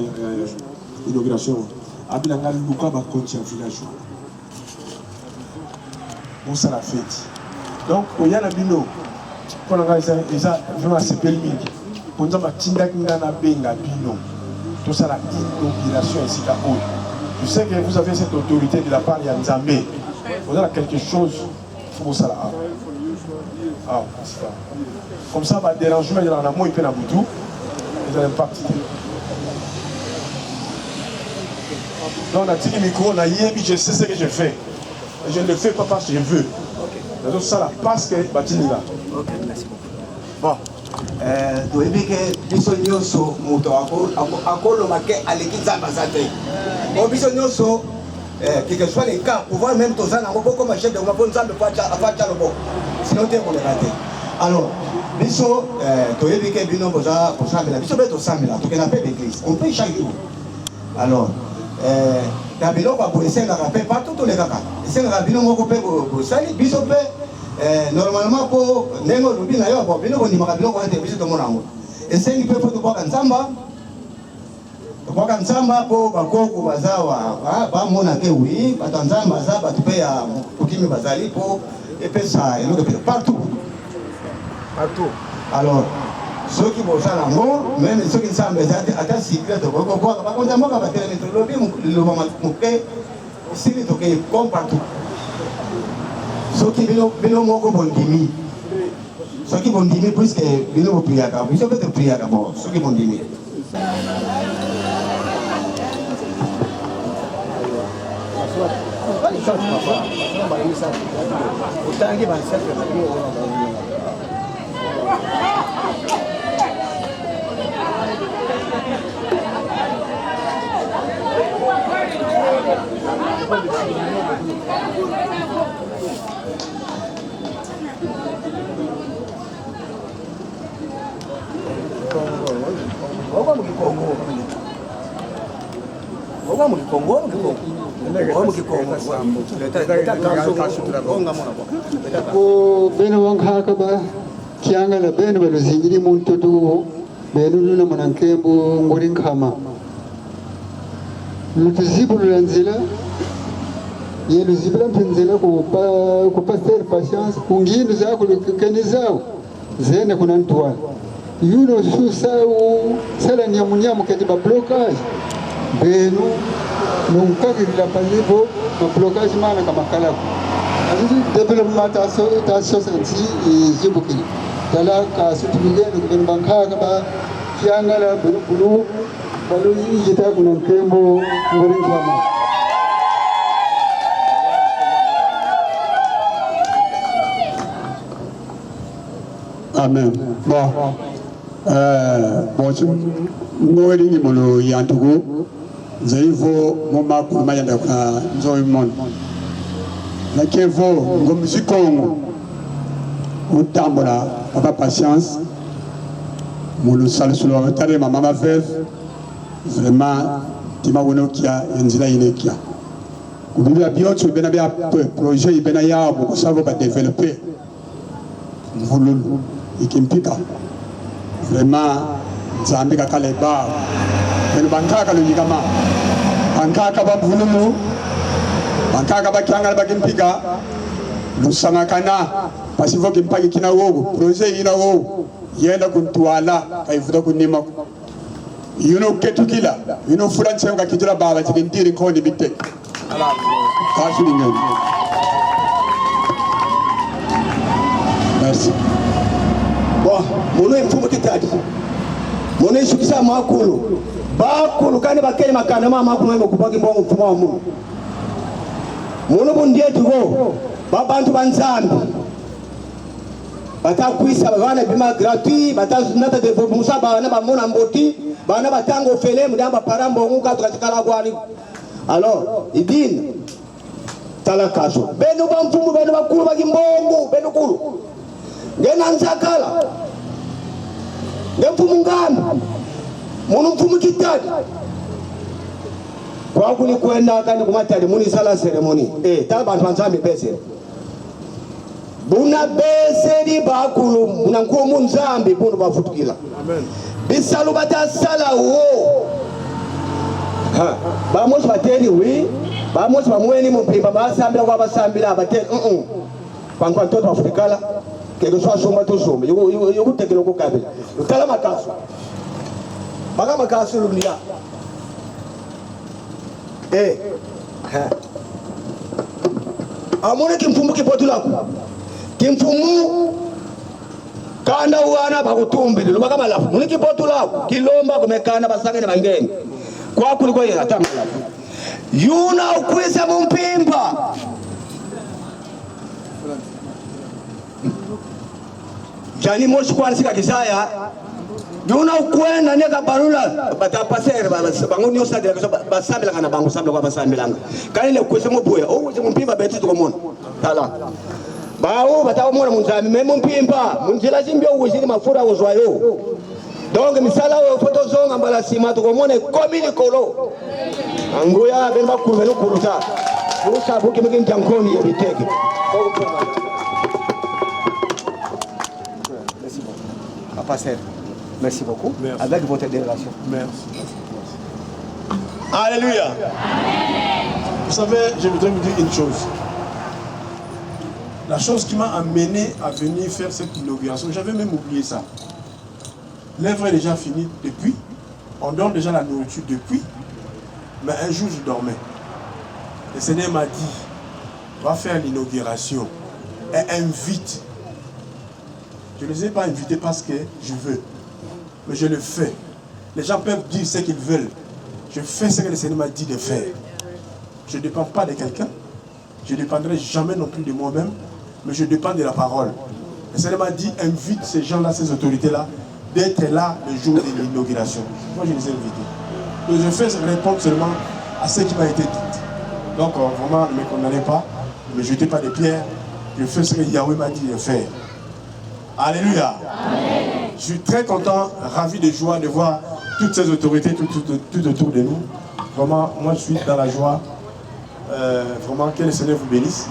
inauguration abinanga luka bakonti ya village bosala fete donc oya na bino pour nous ça vraiment sepeli mingi pour nous matinda kinga na benga bino tout ça la inauguration ici là haut je sais que vous avez cette autorité de la part de Nzambe vous avez quelque chose pour ça là comme ça va dérangement il y en a moins il peut na boutou vous allez partir donc la tiki micro na yebi je sais ce que je fais et je ne le fais pas parce que je veux donc ça là parce que batini là. Ok, merci beaucoup. Bon, toyebi ke biso nyonso moto akoloma ke aleki nzambe aza te. Bon, biso nyonso, quel que soit les cas, pouvoir même toza nango boko ma chef de gouvernement nzambe afacha loboko. Sinon te koleka te. Alors, biso toyebi ke bino boza kosambela. Biso be tosambela, tokena pe l'église. On paye chaque jour. Alors, na biloko boesengaka mpe partout tolekaka. Esengaka bino moko mpe bosali biso mpe normalement pour ndenge olobi na yo bino bondimaka biloko wana te biso tomona yango esengi mpe po tobwaka nzamba mpo bakoko baza bamona ke wi bato ya nzambe baza bato mpe ya kokimi bazali mpo epesa eloko epesa partout alors soki bosala yango meme soki nzambe eza te ata sikile tokokobwaka bakonza mboka batelemi tolobi liloba moke sili tokei comme partout soki bino moko bondimi soki bondimi puisque bino bopriaka biso mpe topriaka bon soki bondimi ko bene wong haka ba kiangala bene ba luzingiri muntu tu bene luna manankembo ngorin kama lutuzibu lulanzila ye luzibula mpinzila ku pasteur patience kungindu zako lukeni zao zene kuna ntwala yuno susau sala nyamunyamu kati ba blocage benu nunkakirila palivo ma blocage mana kama kalako azidi development ta society izibukili dala ka sutumigeni kubeni bankaka ba kiangala bulu balu yita kuna nkembo ngori kwama. Amen. Bon. Bon, ngori ni molo yantugo zaivo moma kuma yanda kwa nzoi mon. Na kevo ngomzikongo utambula papa patience molo salusulo tare mama veuve vraiment tima wono kia enzila inekia kubibia bioto bena bia projet ibena yabo ko savo ba développer mvululu ikimpika vraiment nzambe kakale ba beno bankaka luyikama bankaka ba mvululu bankaka ba kyangala ba kimpika lusanga kana pasivo kimpaki kina wogo projet ina wogo yenda kuntwala kaivuta kunima yuno ketukila yuno furanse nga kitula baba tikindiri nkoni bitte kasu dingani. Merci. Bon, mono imfumo kitadi mono ishukisa makulu bakulu kandi bakeli makana mama makulu ngo kupaki mbongo mfumo wa mungu mono bondietu go babantu banzambi batakwisa bana bima gratuit batazunata development bana bamona mboti bana batango fele mudamba parambo nguka tukakala kwani alors idine tala kaso beno bamfumu beno bakulu bakimbongo beno kulu ngena nzakala ngemfumu ngami muno mfumu kitadi kwa kuni kwenda kandi kumatali muni sala ceremony tala bantu banzambi bese buna bese di bakulu muna nkumu nzambi bunu bafutukila amen bisalu batasala wo ha bamosi bateri wi bamosi bamweni mupimba basambira kwa basambira abateri kwankwa ntoto bafutikala kego swa soma to soma yuko tekelo ko kabila utala makaso baga makaso lunia amone kimfumu kipotulako kimfumu kanda wana bakutumbile luba kama lafu muni kipotulako kilomba kumekana basangene bangeni kwa kuliko yeye atamala yuna ukwisa mumpimba jani moshi kwa nsika kisaya yuna ukwenda neka barula batapasere bangoni osadira kaso basambila kana bangu sambila kwa basambilanga kanile ukwisa mubuya ukwisa mumpimba beti tukomona tala bawo batamona munzami memo mpimba munjila zimbyo uwizili mafura uzwayo donc misala wo foto zonga mbala sima tukomone komini kolo anguya bemba kulvelo kuluta usa buki mkin jankoni yebiteke. Passer. Merci beaucoup. Merci. Avec votre délégation. Merci. Alléluia. Vous savez, je voudrais vous dire une chose. La chose qui m'a amené à venir faire cette inauguration, j'avais même oublié ça. L'œuvre est déjà finie depuis. On donne déjà la nourriture depuis. Mais un jour, je dormais. Le Seigneur m'a dit, va faire l'inauguration et invite. Je ne les ai pas invités parce que je veux. Mais je le fais. Les gens peuvent dire ce qu'ils veulent. Je fais ce que le Seigneur m'a dit de faire. Je ne dépends pas de quelqu'un. je ne dépendrai jamais non plus de moi-même, mais je dépends de la parole. Le Seigneur m'a dit, invite ces gens-là, ces autorités-là, d'être là le jour de l'inauguration. Moi, je les ai invités. Donc, je fais répondre seulement à ce qui m'a été dit. Donc, vraiment, ne me condamnez pas, ne me jetez pas de pierres. Je fais ce que Yahweh m'a dit de faire. Alléluia. Amen. Je suis très content, ravi de joie de voir toutes ces autorités tout autour de nous. Vraiment, moi, je suis dans la joie. Vraiment, que le Seigneur vous bénisse.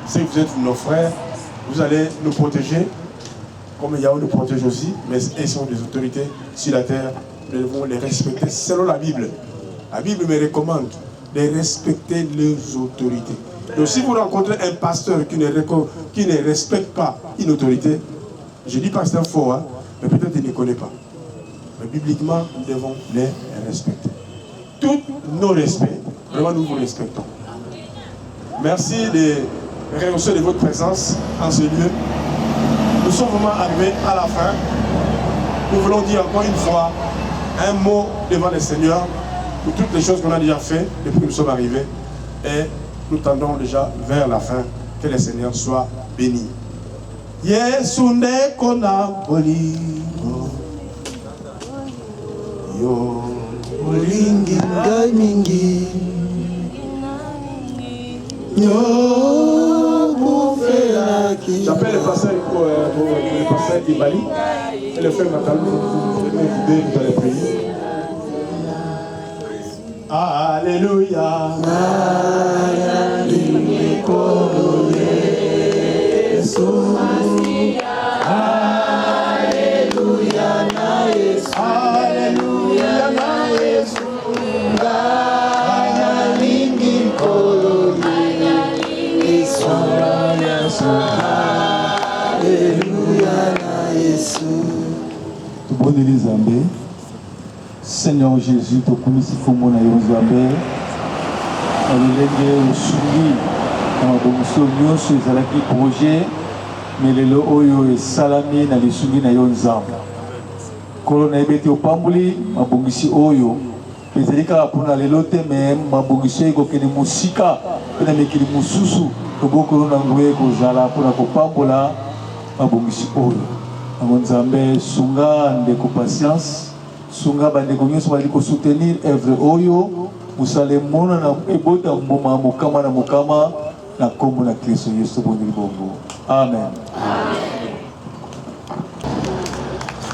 Si vous êtes nos frères, vous allez nous protéger, comme Yahweh nous protège aussi, mais elles sont des autorités sur la terre. Nous devons les respecter selon la Bible. La Bible me recommande de respecter les autorités. Donc si vous rencontrez un pasteur qui ne respecte pas une autorité, je dis pas que c'est un faux, hein, mais peut-être qu'il ne connaît pas. Mais bibliquement, nous devons les respecter. Tous nos respects, vraiment nous vous respectons. Merci de rehausser de votre présence en ce lieu. Nous sommes vraiment arrivés à la fin. Nous voulons dire encore une fois un mot devant le Seigneur pour toutes les choses qu'on a déjà faites depuis que nous sommes arrivés. Et nous tendons déjà vers la fin. Que le Seigneur soit béni. Yesu nekona bolingo yo bolingi ngai mingi yo boufelaki. J'appelle le pasteur Ibali et le frère Matalou. Vous allez prier. Alléluia. Tuboneli Zambé, Seigneur Jésus, tokumisi kombo na yo Zambé, alelenge osungi na mabongiso nyonso ezalaki projet, mais lelo oyo esalami na lisungi na yo Nzambe. Kolo na yebeti opamboli mabongisi oyo ezali kaka mpona lelo te, me mabongiso ekokende mosika mpe na mikili mosusu tobokolo na ngwe kozala mpona kopambola mabongisi oyo. Nango Nzambe sunga ndeko patience, sunga bandeko nyonso bali kosoutenir œuvre oyo musale mona na ebota mboma mokama na mokama na kombo na Kristo Yesu bondeli bongo. Amen.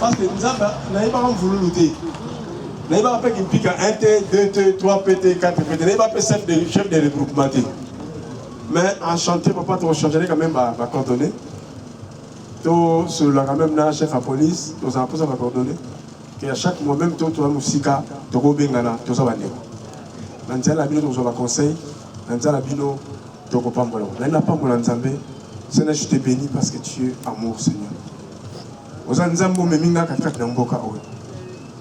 Parce que Nzamba n'avait pas voulu lutter. N'avait pas fait qu'il pique à 1 T, 2 T, 3 PT, 4 PT. N'avait pas fait chef de regroupement. Mais en chantier, papa, tu vas changer quand même ma coordonnée. Tu as quand même un chef à police, tu as un peu ma coordonnée. Et à chaque moment, même tu as un musika, tu as un bengana, tu as un bandé. Dans la bino, tu as un conseil. Dans la bino, tu as un pambolo. Dans la pambolo, Seigneur, je te bénis parce que tu es amour, Seigneur. Aux Nzambo, mais minga kakak na mboka oyo.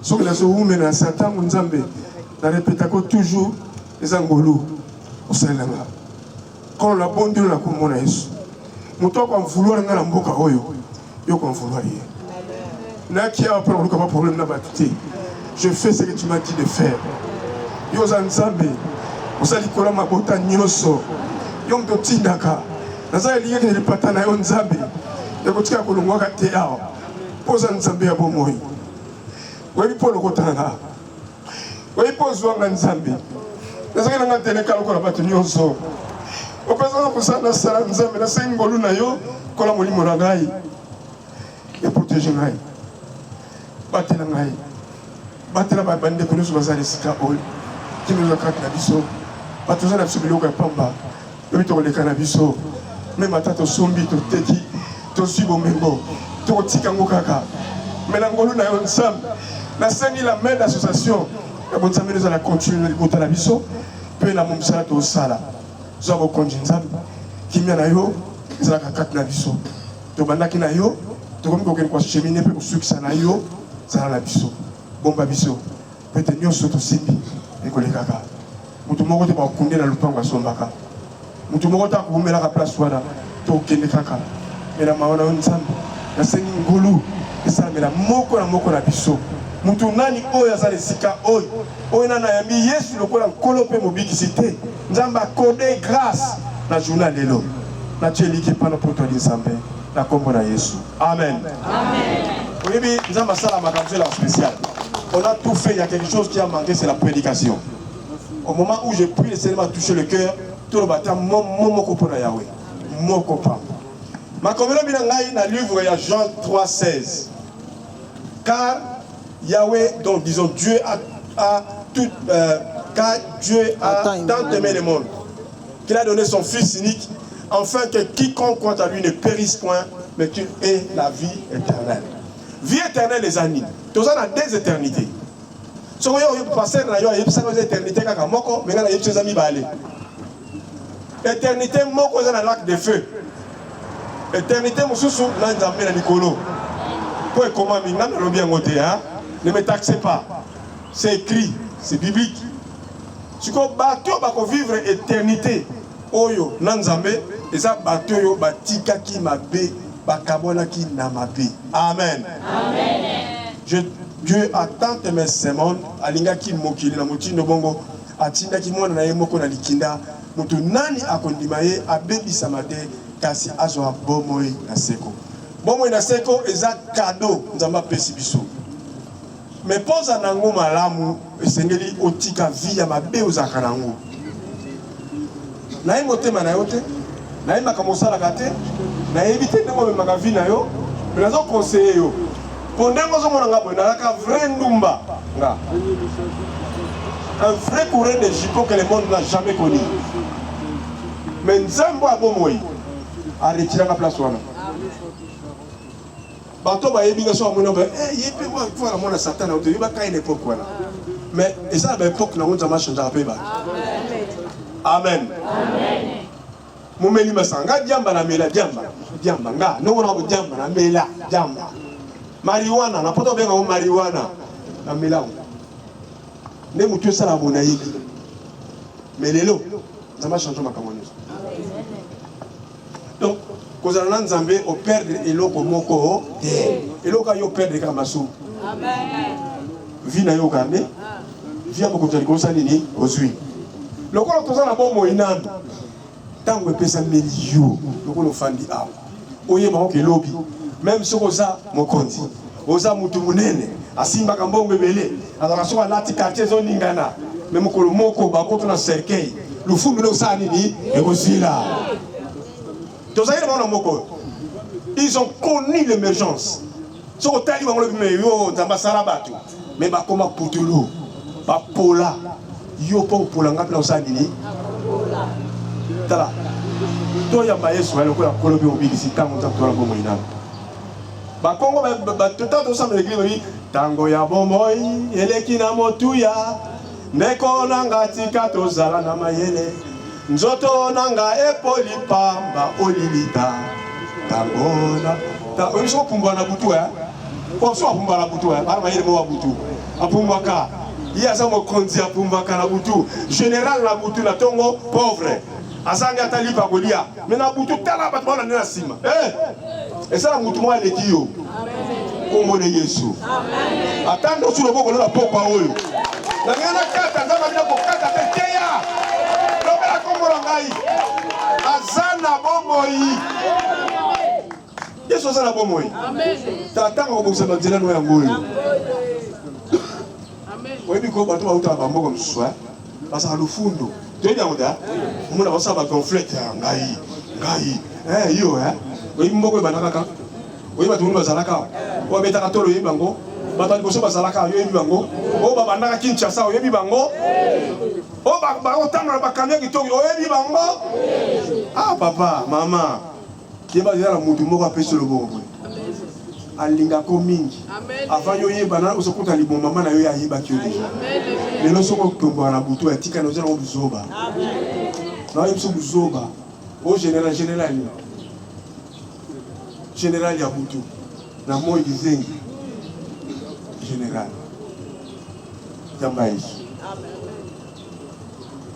Ce que les hommes na Satan Nzambe, na répéta toujours les angolou au Sénégal. Quand la bonne Dieu la commande Yesu. Muto kwa mvulwa na mboka oyo, yo kwa mvulwa yé. Na qui a pas problème na batité. Je fais ce que tu m'as dit de faire. Yo Nzambe, osali kola mabota nyoso. Yo mtotindaka. Naza liye ke lipata na yo Nzambe. Yo kotika kolongwa ka te yao. Posa Nzambe ya bomoi. Wewe polo kotanga. Wewe pozwa Nzambe. Nazaka nga teleka lokola batu nyonso. Opesa kusana sala Nzambe na sengolu na yo kola molimo na ngai. Ya protéger ngai. Batela ngai. Batela ba bande ko nyonso bazali sika oyo. Kimi za kaka na biso. Batuza na biso biloko ya pamba. Wewe to koleka na biso. Même atato sombi to teki to sibo mengo. To tika ngokaka. Melangolu na yo Nzambe. Na sengi la main d'association. Ya bonzambe nous allons continuer le kota na biso. Pe na momsala to sala. Zabo konji Nzambe. Kimia na yo, ezala kakati na biso. To bandaki na yo, to komi kokeni kwa cheminer pe kusukisa na yo, zala na biso. Bomba biso. Pete nyonso to simbi ekolekaka. Mutu moko te ba kunde na lupango asombaka. Mutu moko ta kumela ka place wana to kende kaka. Mela maona Nzambe. Na sengi ngulu esalamela moko na biso. Mutu nani oyo azali sika oyo nana yambi Yesu lokola nkolo pe mobikisi te. Nzambe accorde grâce la journée lelo na tcheli qui pendant pour toi d'Isambe na kombo na Yesu. Amen. Oui, mais nous avons ça la spécial. On a tout fait, il y a quelque chose qui a manqué, c'est la prédication. Au moment où je prie, le Seigneur m'a touché le cœur, tout le bâtiment, mon copain Yahweh. Mon copain. Ma commune dans le livre, il y a Jean 3,16. Car Yahweh, donc disons, Dieu car Dieu a tant aimé le monde, qu'il a donné son Fils unique, afin que quiconque croit à lui ne périsse point, mais qu'il ait la vie éternelle. Vie éternelle, les amis. Tous on a des éternités. Si vous avez passé dans les éternités, mais il y a des amis balés. Éternité, moi, je suis dans lac de feu. Éternité, je suis dans le Nicolo. Pour comment ne me taxez pas. C'est écrit, c'est biblique. Si vous avez vivre éternité, Oyo, Nanzambe, et ça, Batoyo, Batika qui m'a bé, Bakabona qui n'a m'a bé. Amen. Dieu a tant aimé ce monde, Alinga qui mokili na moti no bongo, Atinda qui mona na yemoko na likinda, Mutu nani akondimaye, Abebi samate, Kasi azwa bomoi na seko. Bomoi na seko, eza cadeau, Nzamba pesibiso. Mais posa nango malamu, esengeli otika vie ya mabe ozaka nango. Na yemote manayote, na yemaka mosala kate, na yebite ndemo memaka vie na yo, mais nazo conseiller yo. Pendant que mon engagement, un vrai Ndumba, un vrai courant de jupons que le monde n'a jamais connu. Mais Nzambo a bon moyen à retirer la place. Bateau va y aller sur mon nom. Il peut voir la monnaie Satan. Il va pas une époque. Mais et ça, l'époque, nous avons changé un peu. Amen. Mon menu me sanga diamba na mela diamba diamba nga no na diamba na mela diamba. Marijuana, na poto benga o marijuana na milango. Ne mutu sala bonayibi. Melelo, ça m'a changé ma camouflage. Donc, cause na Nzambe o perdre eloko moko te. Eloko yo perdre kamasu. Amen. Vina yo kande. Via boko tali ko salini ozui. Lokolo toza na bomo inando. Tango pesa melio, lokolo fandi awa. Oye ba ko lobi. Même si oza mokonzi, oza mutu munene, asimba kambongo ebele, azala soka lati quartier zo ningana, même ko moko ba ko na cercueil, le fou le sani ni ekosila. Tozaire ba moko. Ils ont connu l'émergence. Soko tali ba ngolo yo nzamba sala batu, mais ba koma putulu, ba pola, yo po polanga pla sani ni. Tala. Toya ba yesu ba lokolo kolobi obisi tango tango la bomo inana. Bakongo batuta tosamba l'église tango ya bomoi eleki na motuya ndeko nanga tika tozala na mayele nzoto nanga epoli pamba olilita tango na ta oyiso pumbwa na butu kwa so pumbwa na butu bara mayele mo butu apumbwa ka iya za mo konzi apumbwa ka na butu général na butu na tongo pauvre azanga talipa kolia mena butu tala bat bona na sima et ça la moutouma les dio comme le Yesu attendre sur le boko la popa oyo na ngana kata nzamba bila ko kata teya lobela kombo ngai azana bomoi Yesu azana bomoi amen tata ngo bokisa na nzela no ya ngoyo amen webi ko bato ba uta ba mboko mswa basa lufundo toyenda ngoda umuna basa ba conflict ngai yo oui, mboko banaka oui batu bazalaka o betaka tolo yibango batu liboso bazalaka yo yibango o babandaka Kinshasa o yibango o ba otanga ba kamia kitoko o yibango ah papa mama yeba yala mutu moko apesi lobongo alinga ko mingi avant yo yebana osokuta libomba mama na yo ya yiba kyo deja lelo soko tomba na butu atika no zela obuzoba na yebso buzoba o général Général Yabutu, na moi Gizengi, général Yambaï.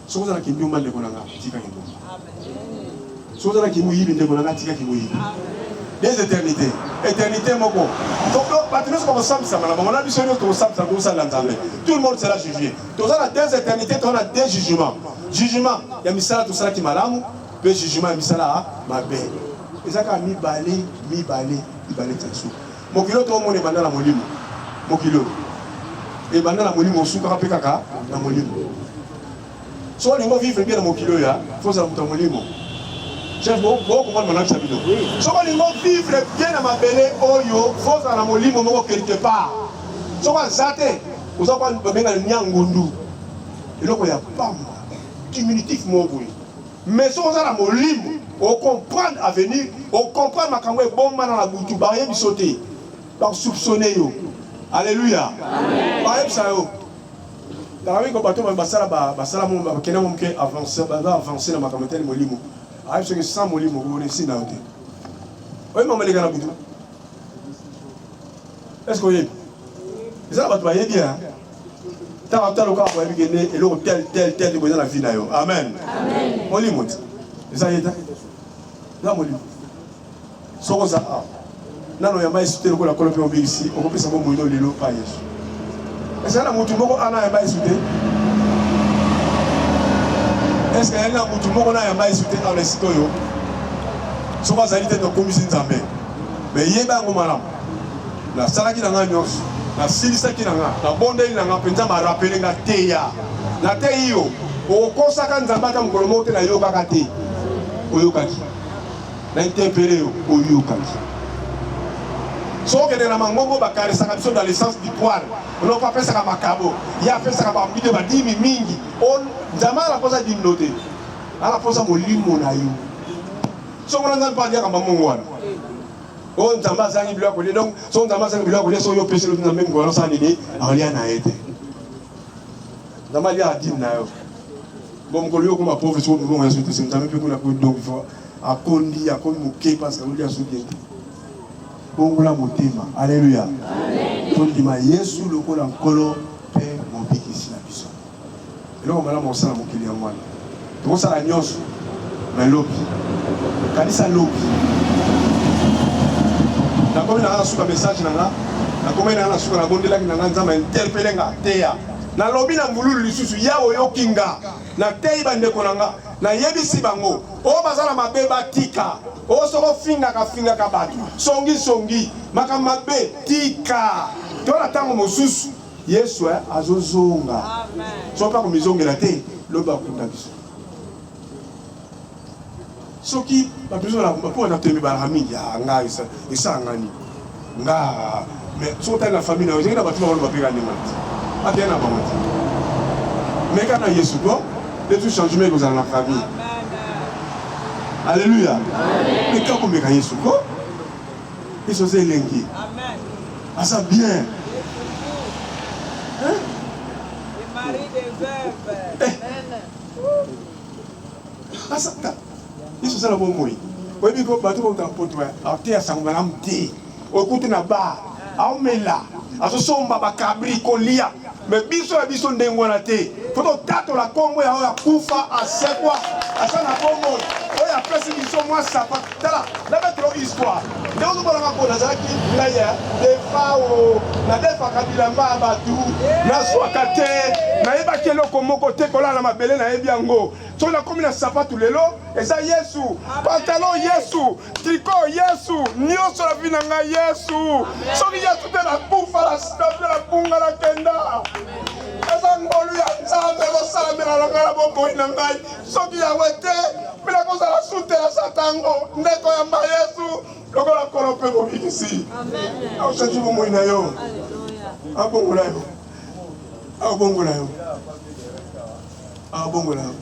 Si vous avez un kimbumba de Konanga, tika kimbumba. Si vous avez un kimbouyi de Konanga, tika kimbouyi. Des éternités, éternité moko. Donc, patriotes comme ça, on a vu sur nous ça, tout le monde sera jugé. Tous on a des éternités, on a des jugements. Jugement, il y a misala tout ça qui malamu. mpe jugement ya misala mabe eza kaka mibale tesu mokili oyo tomona ebanda na molimo mokili oyo ebanda na molimo osukaka mpe kaka na molimo so olingo vivre bien na mokili oyo fo ozala moto ya molimo chef bokomprendre mana bisa bino soko olingo vivre bien na mabele oyo fo ozala na molimo moko quelque part soko aza te oza babenga nyangundu eloko ya pamba diminutif moko boye mais soko oza na molimo ocomprendre avenir ocomprendre makambo ebombana na butu bayebiso te bakosoupçonne yo alleluya bayebisa yo takamiko bato basala mo bakende mo moke avance na makambo etali molimo ayebi soki sans molimo okonesi na yo te oyeba maleka na butu est ce que oyebi eza na bato bayebi ntango tala okaka boyebi kende eloko tel boza na vie na yo amen molimo te eza ye ta eza molimo soko oza nano yamba yesu te lokola kolo mpe obikisi okopesa bo moino lelo pa yesu ezali na motu moko ana yamba yesu te eske ezali na motu moko na yamba yesu te na esika oyo soko azali te tokomisi nzambe me yeba yango malamu nasalaki na nga nyonso nasilisaki na nga nabondeli na nga mpenza marapele nga teya na te yo okosaka nzambe ata mokolo moko te nayokaka te oyokaki na interpele yo oyokaki so okende na mangongo bakaresaka biso dans l'essence du poil oloko apesaka makabo ye apesaka bambide badimi mingi nzambe alaposa dimino te alaposa molimo na yo soko na nzambe mpo aliaka mamongo wana oyo nzambe azangi bilo ya kolia donc so nzambe azangi bilo ya kolia so oyo opesi loto nzambe mokolo osala nini aolia na ye te nzambe alia adini na yo bo mokolo yo okoma pauvre so mbongo ya so te nzambe mpe kuna po donc ifo akondi moke parce que olia so bien te bongola motema alleluya tondima yesu lokola nkolo mpe mobikisi na biso eloko malamu osala mokili yango wana tokosala nyonso na lobi kanisa lobi nakomi na nga nasuka message na nga nakomi na nga nasuka nabondelaki na nga nzambe interpele nga teya nalobi na mbululu lisusu ya oyoki nga nateyi bandeko na nga nayebisi bango oyo baza na mabe batika oyo soko fingaka bato songi makambo mabe tika to na ntango mosusu yesu azozonga so mpa komizongela te lobi akunda biso soki babiso mpo na toyemebalaka mingi nga esangani nga mais soki otali na famille na yo ozangi na bato bakolo bapeka ndenge te ateya na bango te mais kana yesu to tout changement ekozala na famille alleluya mais kaka komeka yesu ko yesu aza elengi aza bien yesu azala bomoi oyebi ko bato bakota poto ateya sango malamu te okuti na bar aomela azosomba bakabri kolia me biso ya biso ndenge wana te fo totatola nkombo ya oyo akufa asekwa aza na bomoi oyo apesi biso mwa sapa tala nabetelo histoire nde ozomonaka mpo nazalaki ngai ya defao nadefaka bilamba ya bato nazwaka te nayebaki eloko moko te kolala na mabele nayebi yango soki nakomi na sapatu lelo eza yesu pantalon yesu triko yesu nyonso na vi na ngai yesu soki yesu te nakufa nabunga nakenda eza ngolu ya nzambe kosalamela na ngai na bomoi na ngai soki yango te mpena kozala sute ya satango ndeko yamba yesu lokola kolo mpe mobikisi aosanji bomoi na yo abongola yo abongola yo abongola yo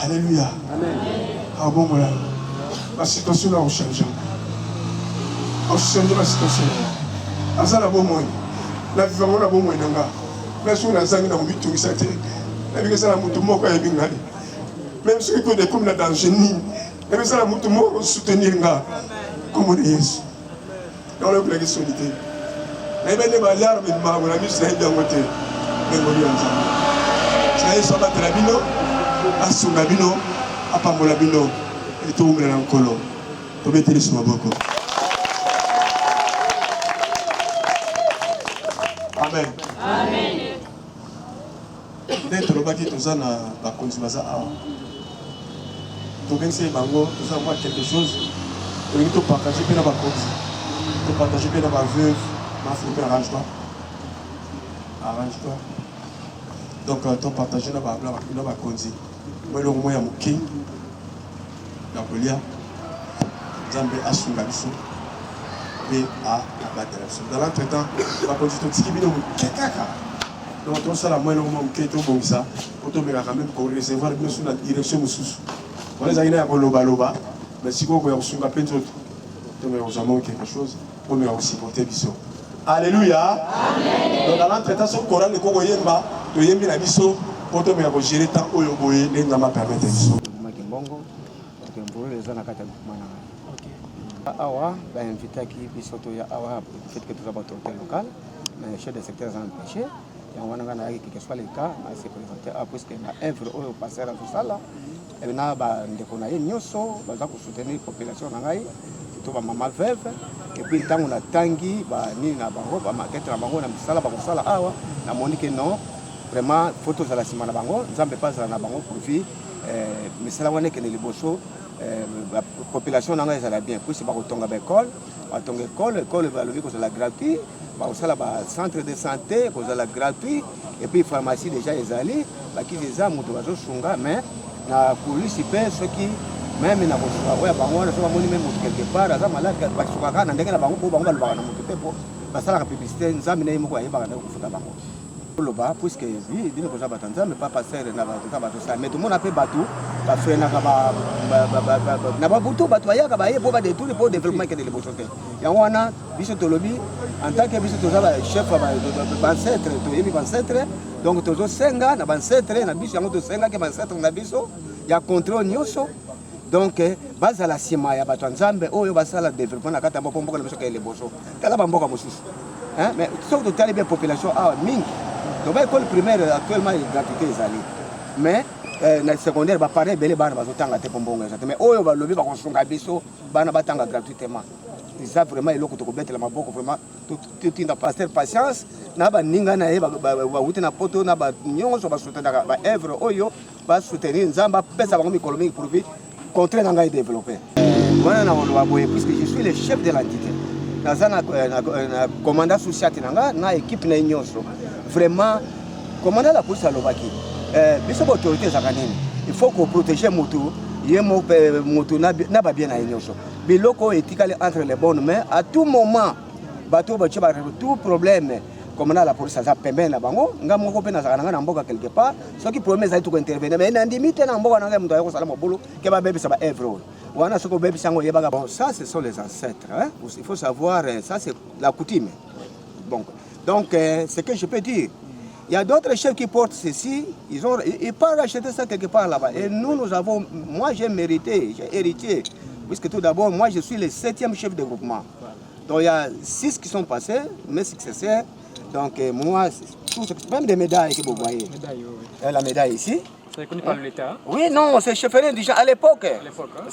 alleluya abongola yo basituation na ochange ochange basituation aza na bomoi na vivango na bomoi na nga me soki nazangi na kobitungisa te nabikesala motu moko ayebi ngai même soki kode komi na danger nini nabikesala motu moko soutenir nga kombo de yesu naolobelaki soni te nayebi nde baliara bemako na miso nayebi yango te mengoli ya nzambe na yesu abatela bino asunga bino apambola bino etowumela na nkolo tobeteli so maboko amen nde tolobaki toza na bakonzi baza awa tu gagnes ces bango, tu sais avoir quelque chose, tu partages bien dans ma cause, tu partages bien dans ma veuve, ma fille, arrange-toi. Arrange-toi. Donc, tu partages dans ma cause. Moi, le moment, il y a mon king, la Golia, Zambé a son garçon, et à la battre. Dans l'entretemps, la condition de ce qui est caca. Donc, tout ça, la moindre moment qui est trop bon, ça, pour te mettre quand même pour recevoir la direction de sous. On les a dit à Loba, mais si vous avez reçu un peu de choses, vous avez quelque chose, pour me supporter. Alléluia. Donc, dans l'entretemps, ce Coran, le Coran, il y a un biseau pour te mettre gérer tant au Yoboé, les Nama permettent. Awa, invitaki bisoto ya awa, fait que tout d'abord autorité locale, mais chef de secteur a empêché. Et on a dit que ce soit le cas, on s'est présenté à puisque la œuvre au passé à tout ça là, et maintenant on a eu nyoso, on a soutenir la population nangai, surtout ma maman veuve, et puis tant on a tangi, ni na bango, maquette na bango na misala bakosala awa, na moni que non, vraiment photos à la semaine na bango, nzambe pas na bango profit, misala wane que ne liboso. La population n'a pas bien. Puis c'est pas autant d'école, l'école va lever cause de la gratuit, aussi la centre de santé cause de la gratuit, et puis pharmacie déjà les allés, qui les a monté à Josunga, mais la police ceux qui même na Josunga, ouais, bango na soba moni même quelque part, ça malade parce que quand on ndenge na bango pour bango le bana monter pour, ça la publicité, nzambe na yimo ya bana kufuta bango. Loba puisque oui dino ko jaba tanza mais pas passer na ba ça mais tout le monde a fait bateau ba faire na ba butu bato ya ka ba ye pour ba détour pour développement que de l'ébochoté ya wana biso to lobby en tant que biso to jaba chef ba ancêtre to yebi ba ancêtre donc to zo senga na ba ancêtre na biso yango to senga ke ba ancêtre na biso ya contrôle nyoso donc base la sima ya bato nzambe oyo basala développement na kata mboka mboka na biso ka l'ébocho tala ba mboka mosusu hein mais sauf que tali bien population ah mingi. Donc l'école primaire actuellement est gratuité les alliés. Mais na secondaire ba paré belé bana bazotanga te pombonga ça mais oyo ba lobi ba konsunga biso bana batanga gratuitement. Ça vraiment eloko to ko betela maboko vraiment tout inda pasteur patience na ba ninga na ye ba wuti na poto na ba nyonso ba soutenir ba œuvre oyo ba soutenir nzamba pesa ba économique pour vite contre nanga développer. Voilà na lo boye puisque je suis le chef de l'entité. Na commandant social na équipe na nyonso. Vraiment, commandant la police à l'Ovaki, biso autorité zakanini, il faut qu'on protège moto, yemo moto n'a pas bien à ignoso. Biloko éthique entre les bonnes mains à tout moment, bateau bachiba tout problème. Commandant la police ça permet na bango, ngamo ko pena zakana na mboka quelque part, ce qui promet ça tout intervenir mais na limite na mboka na mto yako salama bolo, ke ba bébé ça ba evro. Wana soko bébé sango yeba bon ça ce sont les ancêtres hein. Il faut savoir ça c'est la coutume. Bon. Donc, ce que je peux dire, il y a d'autres chefs qui portent ceci, ils peuvent acheter ça quelque part là-bas. Et nous avons, moi j'ai mérité, j'ai hérité, puisque tout d'abord, moi je suis le 7e chef de groupement. Donc il y a 6 qui sont passés, mes successeurs. Donc moi, même des médailles que vous voyez. La médaille ici. C'est reconnu par l'État? Oui, non, c'est chefferie déjà à l'époque.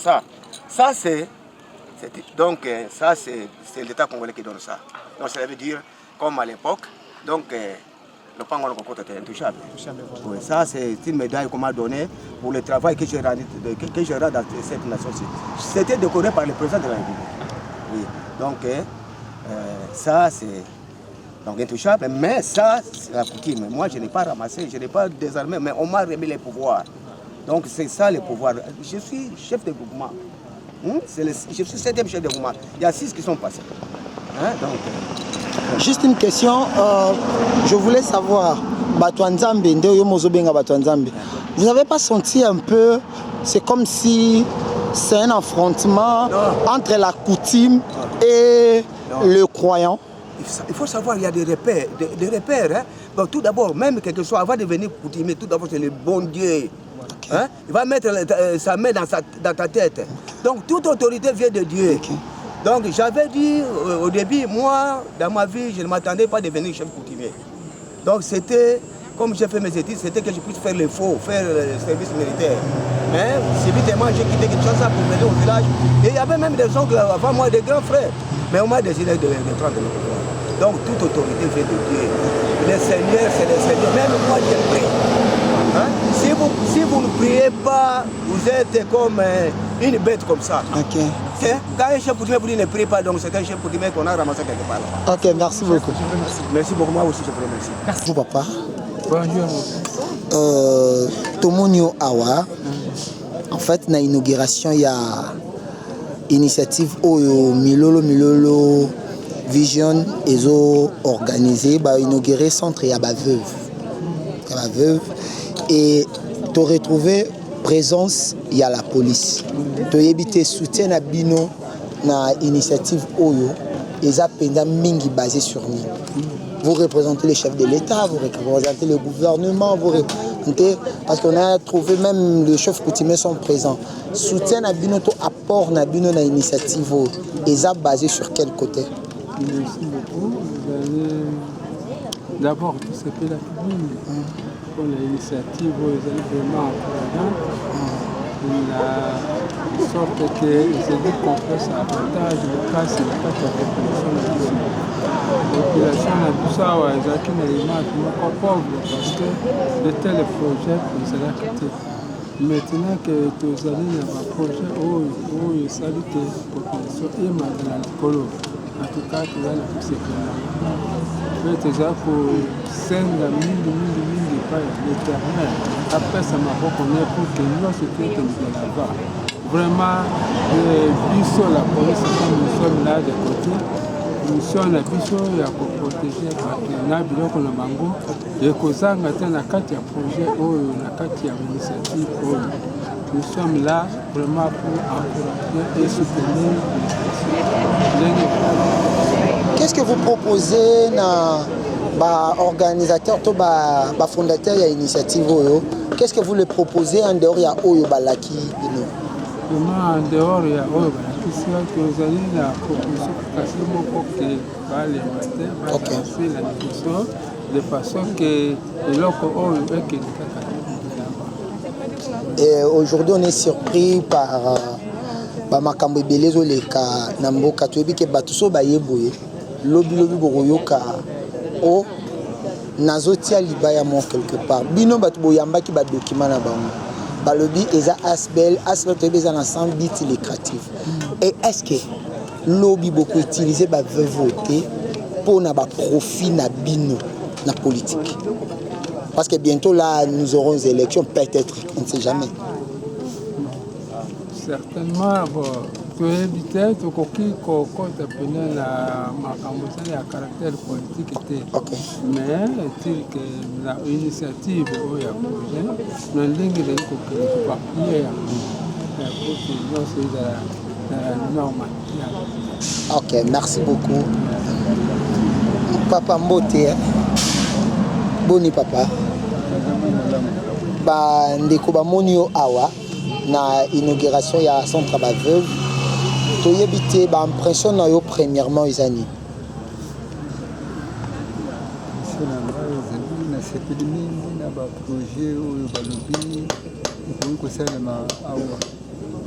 Hein? Ça c'est l'État congolais qui donne ça. Donc ça veut dire comme à l'époque, donc le pango était intouchable. Oui, ça c'est une médaille qu'on m'a donnée pour le travail que j'ai rendu dans cette nation-ci. C'était décoré par le président de la République. Oui, donc ça c'est donc intouchable, mais ça c'est la coutume. Moi je n'ai pas ramassé, je n'ai pas désarmé, mais on m'a remis les pouvoirs. Donc c'est ça le pouvoir. Je suis chef de groupement. Je suis 7e chef de groupement. Il y a 6 qui sont passés. Hein, donc, juste une question, je voulais savoir, vous n'avez pas senti un peu, c'est comme si c'est un affrontement entre la coutume et le croyant? Il faut savoir, il y a des repères. Hein. Donc, tout d'abord, même quelque chose, avant de devenir coutumier, tout d'abord c'est le bon Dieu. Okay. Hein? Il va mettre sa main dans ta tête. Donc toute autorité vient de Dieu. Okay. Donc j'avais dit au début, moi, dans ma vie, je ne m'attendais pas à devenir chef coutumier. Donc c'était, comme j'ai fait mes études, c'était que je puisse faire le faux, faire le service militaire. Mais subitement, j'ai quitté Kinshasa pour venir au village. Et il y avait même des oncles avant moi, des grands frères. Mais on m'a décidé de prendre le pouvoir. Donc toute autorité vient de Dieu. Les seigneurs, c'est les seigneurs. Même moi, j'ai pris. Hein? Si vous ne priez pas, vous êtes comme une bête comme ça. Ok. Quand un chef coutumier vous dit ne prie pas, donc c'est un chef coutumier qu'on a ramassé quelque part. Ok, merci beaucoup. Merci beaucoup, moi aussi je vous remercie. Bonjour papa. Bonjour. Tomonio Awa. En fait, na inauguration, il y a initiative Oyo Milolo Vision ezo organisé, bah inauguré centre ya ba veuve. Et tu retrouvé présence, il y a la police. Tu as évité soutien à Bino na initiative Oyo et ça pendant mingi basé sur nous. Vous représentez le chef de l'État, vous représentez le gouvernement, vous représentez parce qu'on a trouvé même le chef coutumier sont présents. Soutien à Bino, to apport na Bino na initiative Oyo et ça basé sur quel côté? Merci beaucoup. D'abord, tout ce que la commune pour l'initiative, vous allez vraiment encourageante. De sorte que c'est dit qu'on fait ça avantage, le cas, c'est le cas de la population de Bissau. La population de Bissau, ils ont une image pauvre parce que de tels projets, ils ont quitté. Maintenant que tous allez dans un projet où ils saluent que la population est dans l'école. En tout cas, tu vas le pousser comme ça. Mais déjà pour 5 mingi pas l'éternel. Après, ça m'a reconnu pour que nous, c'était que nous allons là-bas. Vraiment, Bissau, la police, comme nous sommes là de côté, nous sommes à Bissau, il y a pour protéger parce que nous avons un bango. Et que ça, nous avons un projet, un initiative. Nous sommes là vraiment pour encourager et soutenir les stations. Qu'est-ce que vous proposez na organisateur, ba fondateur de l'initiative Oyo? Qu'est-ce que vous le proposez en dehors de Oyo Balaki? Vraiment en dehors de Oyo Balaki, c'est que vous allez la proposition pour que les matins va passer la discussion de façon que l'autre Oyo est que et aujourd'hui, on est surpris par makambo belezo leka na mboka toyebi ke bato so bayeboye lobi boroyoka o nazotia libaya mo quelque part bino bato boyambaki ba document na bango balobi eza asbel toyebi eza na 100 bits lucratif. Et est-ce que lobi beaucoup utiliser ba voter pour na ba profit na bino na politique? Parce que bientôt là, nous aurons des élections, peut-être, on ne sait jamais. Certainement, tu es évité, tu coquilles, tu appelles la marque à caractère politique. Mais il que l'initiative, il y a un projet, nous avons des papiers pour que nous soyons dans la normalité. Ok, merci beaucoup. Papa Mbote, boni papa. Ba ndeko ba monio awa na inauguration ya centre ba veuve to yebité ba impression na yo premièrement izani na sepeli mingi na ba projet oyo balobi okoki kosalema awa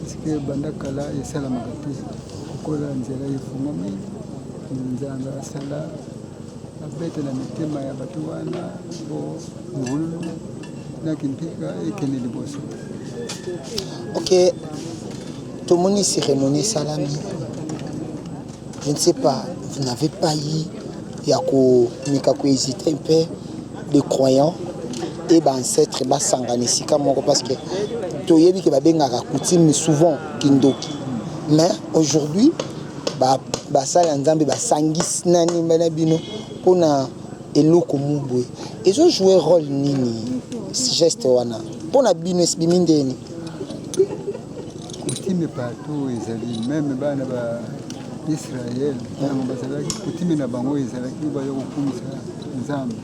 parceke bandakala esalamaka te kokola nzela efungwami nzambe asala abete na mitema ya bato wana po ngulu nakimpika ekende liboso. Ok, tout le monde est cérémonie salami. Je ne sais pas, vous n'avez pas eu, il y a qu'on hésite un peu, les croyants et ben ancêtres bas sanganissi comme parce que tu y a que babengaka coutume souvent kindoki. Mais aujourd'hui, ba sala nzambe ba sangis nani bana bino pona eloko mubwe. Ils ont joué rôle nini geste wana pona bino esbimindeni. Coutume partout ezali même bana ba Israël ntango bazalaki coutume na bango ezalaki bayo kokumisa nzambe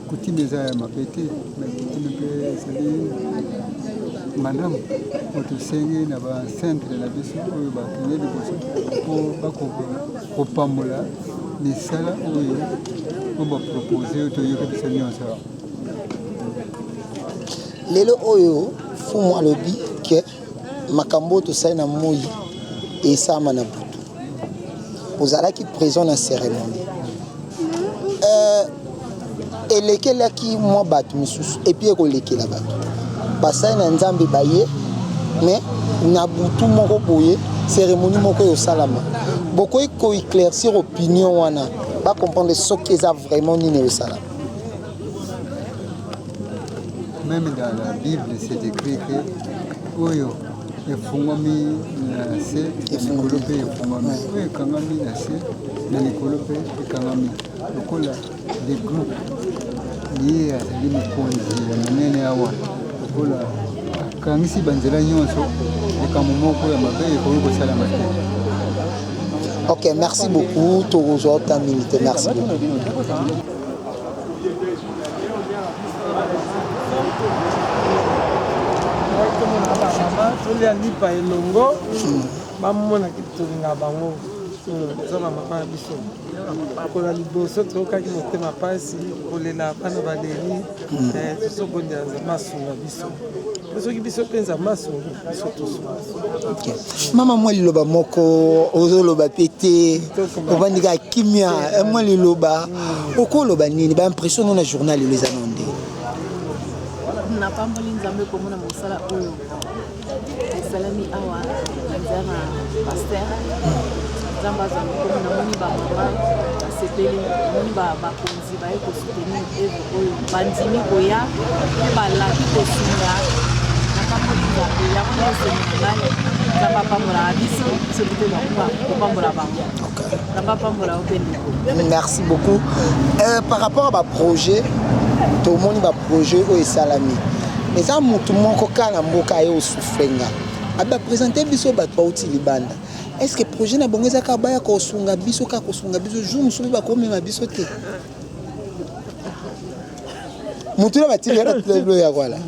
coutume eza ya mabe te mais coutume mpe ezali malamu otosenge na bacentre na biso oyo batonye liboso mpo kopambola misala oyo po bapropose oyo toyoki biso nyonso. Lelo oyo fumu alobi ke makambo tosali na moi esama na butu ozalaki présent na cérémonie elekelaki mwa bato misusu epi ekolekela bato basali na nzambe baye mais na butu moko boye cérémonie moko eosalama bokoki koéclaircir opinion wana bacomprendre soki eza vraiment nini eosalama. Même dans la Bible, c'est écrit que Oyo efungwami na se likolo mpe efungwami oyo ekangami na se na likolo mpe ekangami lokola de groupe ye azali mokonzi ya monene awa lokola akangisi banzela nyonso likambo moko ya mabe ekoki kosalama te. Ok, merci beaucoup. Toujours ta minute. Merci beaucoup. tolia lipa elongo bamona kitolinga bango eza bamama na biso kola liboso tokaki motema mpasi kolela bana baleli tozobondela nzambe asunga biso po soki biso mpe nzambe asungi biso tosunga. Mama mwa liloba moko ozoloba pe te ovandika kimia mwa liloba okoloba nini baimpression na journal elo eza nonde napamboli nzambe komona mosala oyo esalami awa nanzia na paster nzambe azali komona moni bamama basepeli moni bakonzi baye kosoutenir evre oyo bandimi koya mpe balaki kosunga napamboli nzambe yango naeseminangai nzambe apambolaka biso biso mpe kopambola bango nzambe apambola ope ndeko. Merci beaucoup. Par rapport à projet tout le monde va projet au salami mais ça mutu moko kala mboka yo sufrenga aba présenter biso bato bauti libanda est-ce que projet na bongo ezaka baya ko sunga biso jour musubi ba komema biso te mutu na batili ya tlelo ya kwala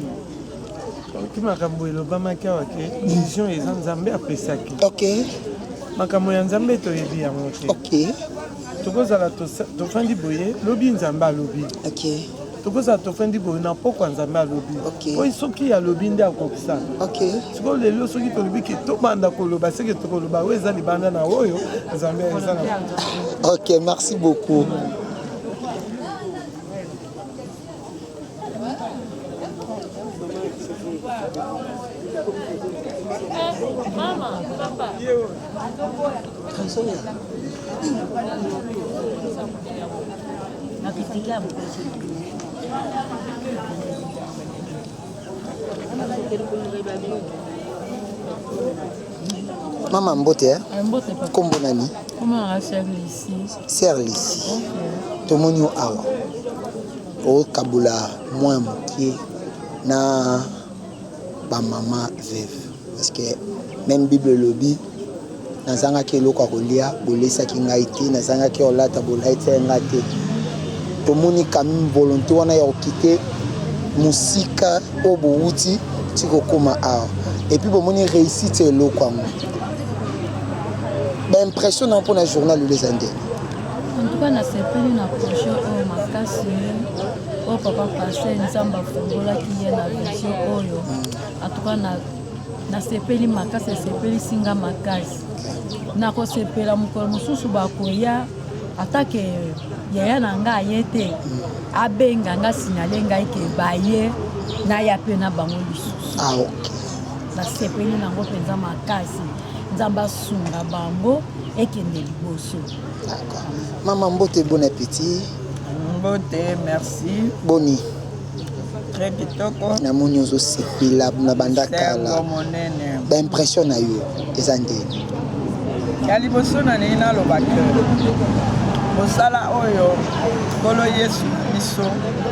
ki makambo elobama kawa ke vision eza nzambe apesaki. OK makambo ya nzambe toyebi yango te. OK tokozala tofandi boye lobi nzambe alobi. OK tokozala tofandi boye na pokwa nzambe alobi oyo soki alobi nde akokisana sikoyo lelo soki tolobi ke tobanda koloba seke tokoloba oyo eza libanda na oyo nzambe eza na. OK, merci beaucoup. Mama, papa. Mama mbote mbote papa. Kombo nani? Comment Sœur Lissi? Sœur Lissi. Tomoni awa. O kabula moins moké na ba maman veuve parce que même Bible lobby nazanga ke loko kolia bolesa ki ngai te nazanga ke olata bolaita ngate tomoni kam volonté wana ya okite musika obouti tiko koma awa et puis bomoni réussite loko amu ba impression na pour na journal les andés en tout cas na sepeli na projet o makasi o papa passer nzamba fongola ki ye na vision oyo en tout cas na sepeli makasi sepeli singa makasi na ko sepela mukolo mususu bakoya atake yaya na nga yete abenga nga signale ngai ke baye na ya pe na bango lisusu. OK na sepeli nango penza makasi nzamba sunga bango ekende liboso. D'accord. Maman mbote, bon appétit. Mbote, merci. Boni. Très kitoko. Na moni ozo sepela na banda kala. Ba impression na yo ezande. Ya liboso na nina lobake. Mosala oyo kolo Yesu biso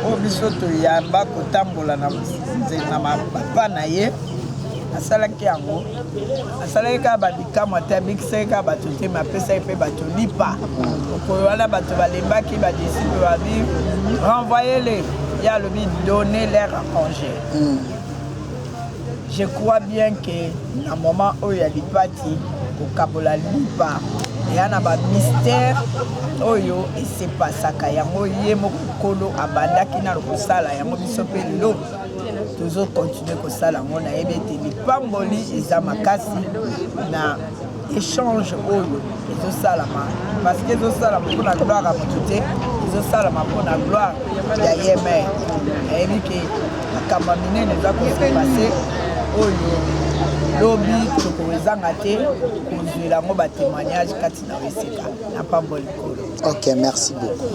o biso to yamba kotambola na nzela na papa na ye. Asalaki yango asalaki ka babikamo te abikisaki ka bato te mapesaki mpe bato lipa okoyo wana bato balembaki badisiple babi renvoyez-les ye alobi donner leur à manger. Je crois bien que na moment oyo ya lipati kokabola lipa eya na bamystère oyo esepasaka yango ye mokolo abandaki na kosala yango biso mpe lelo tozo continuer kosala ngo na yebi ete lipamboli eza makasi na échange oyo ezosalama parce que ezosalama mpona gloire ya moto te ezosalama mpona gloire ya ye mer nayebi ke makambo minene eza kosepase oyo lobi tokozanga te kozwela yango batémoignage kati na weseka na pambo likolo. Ok, merci beaucoup.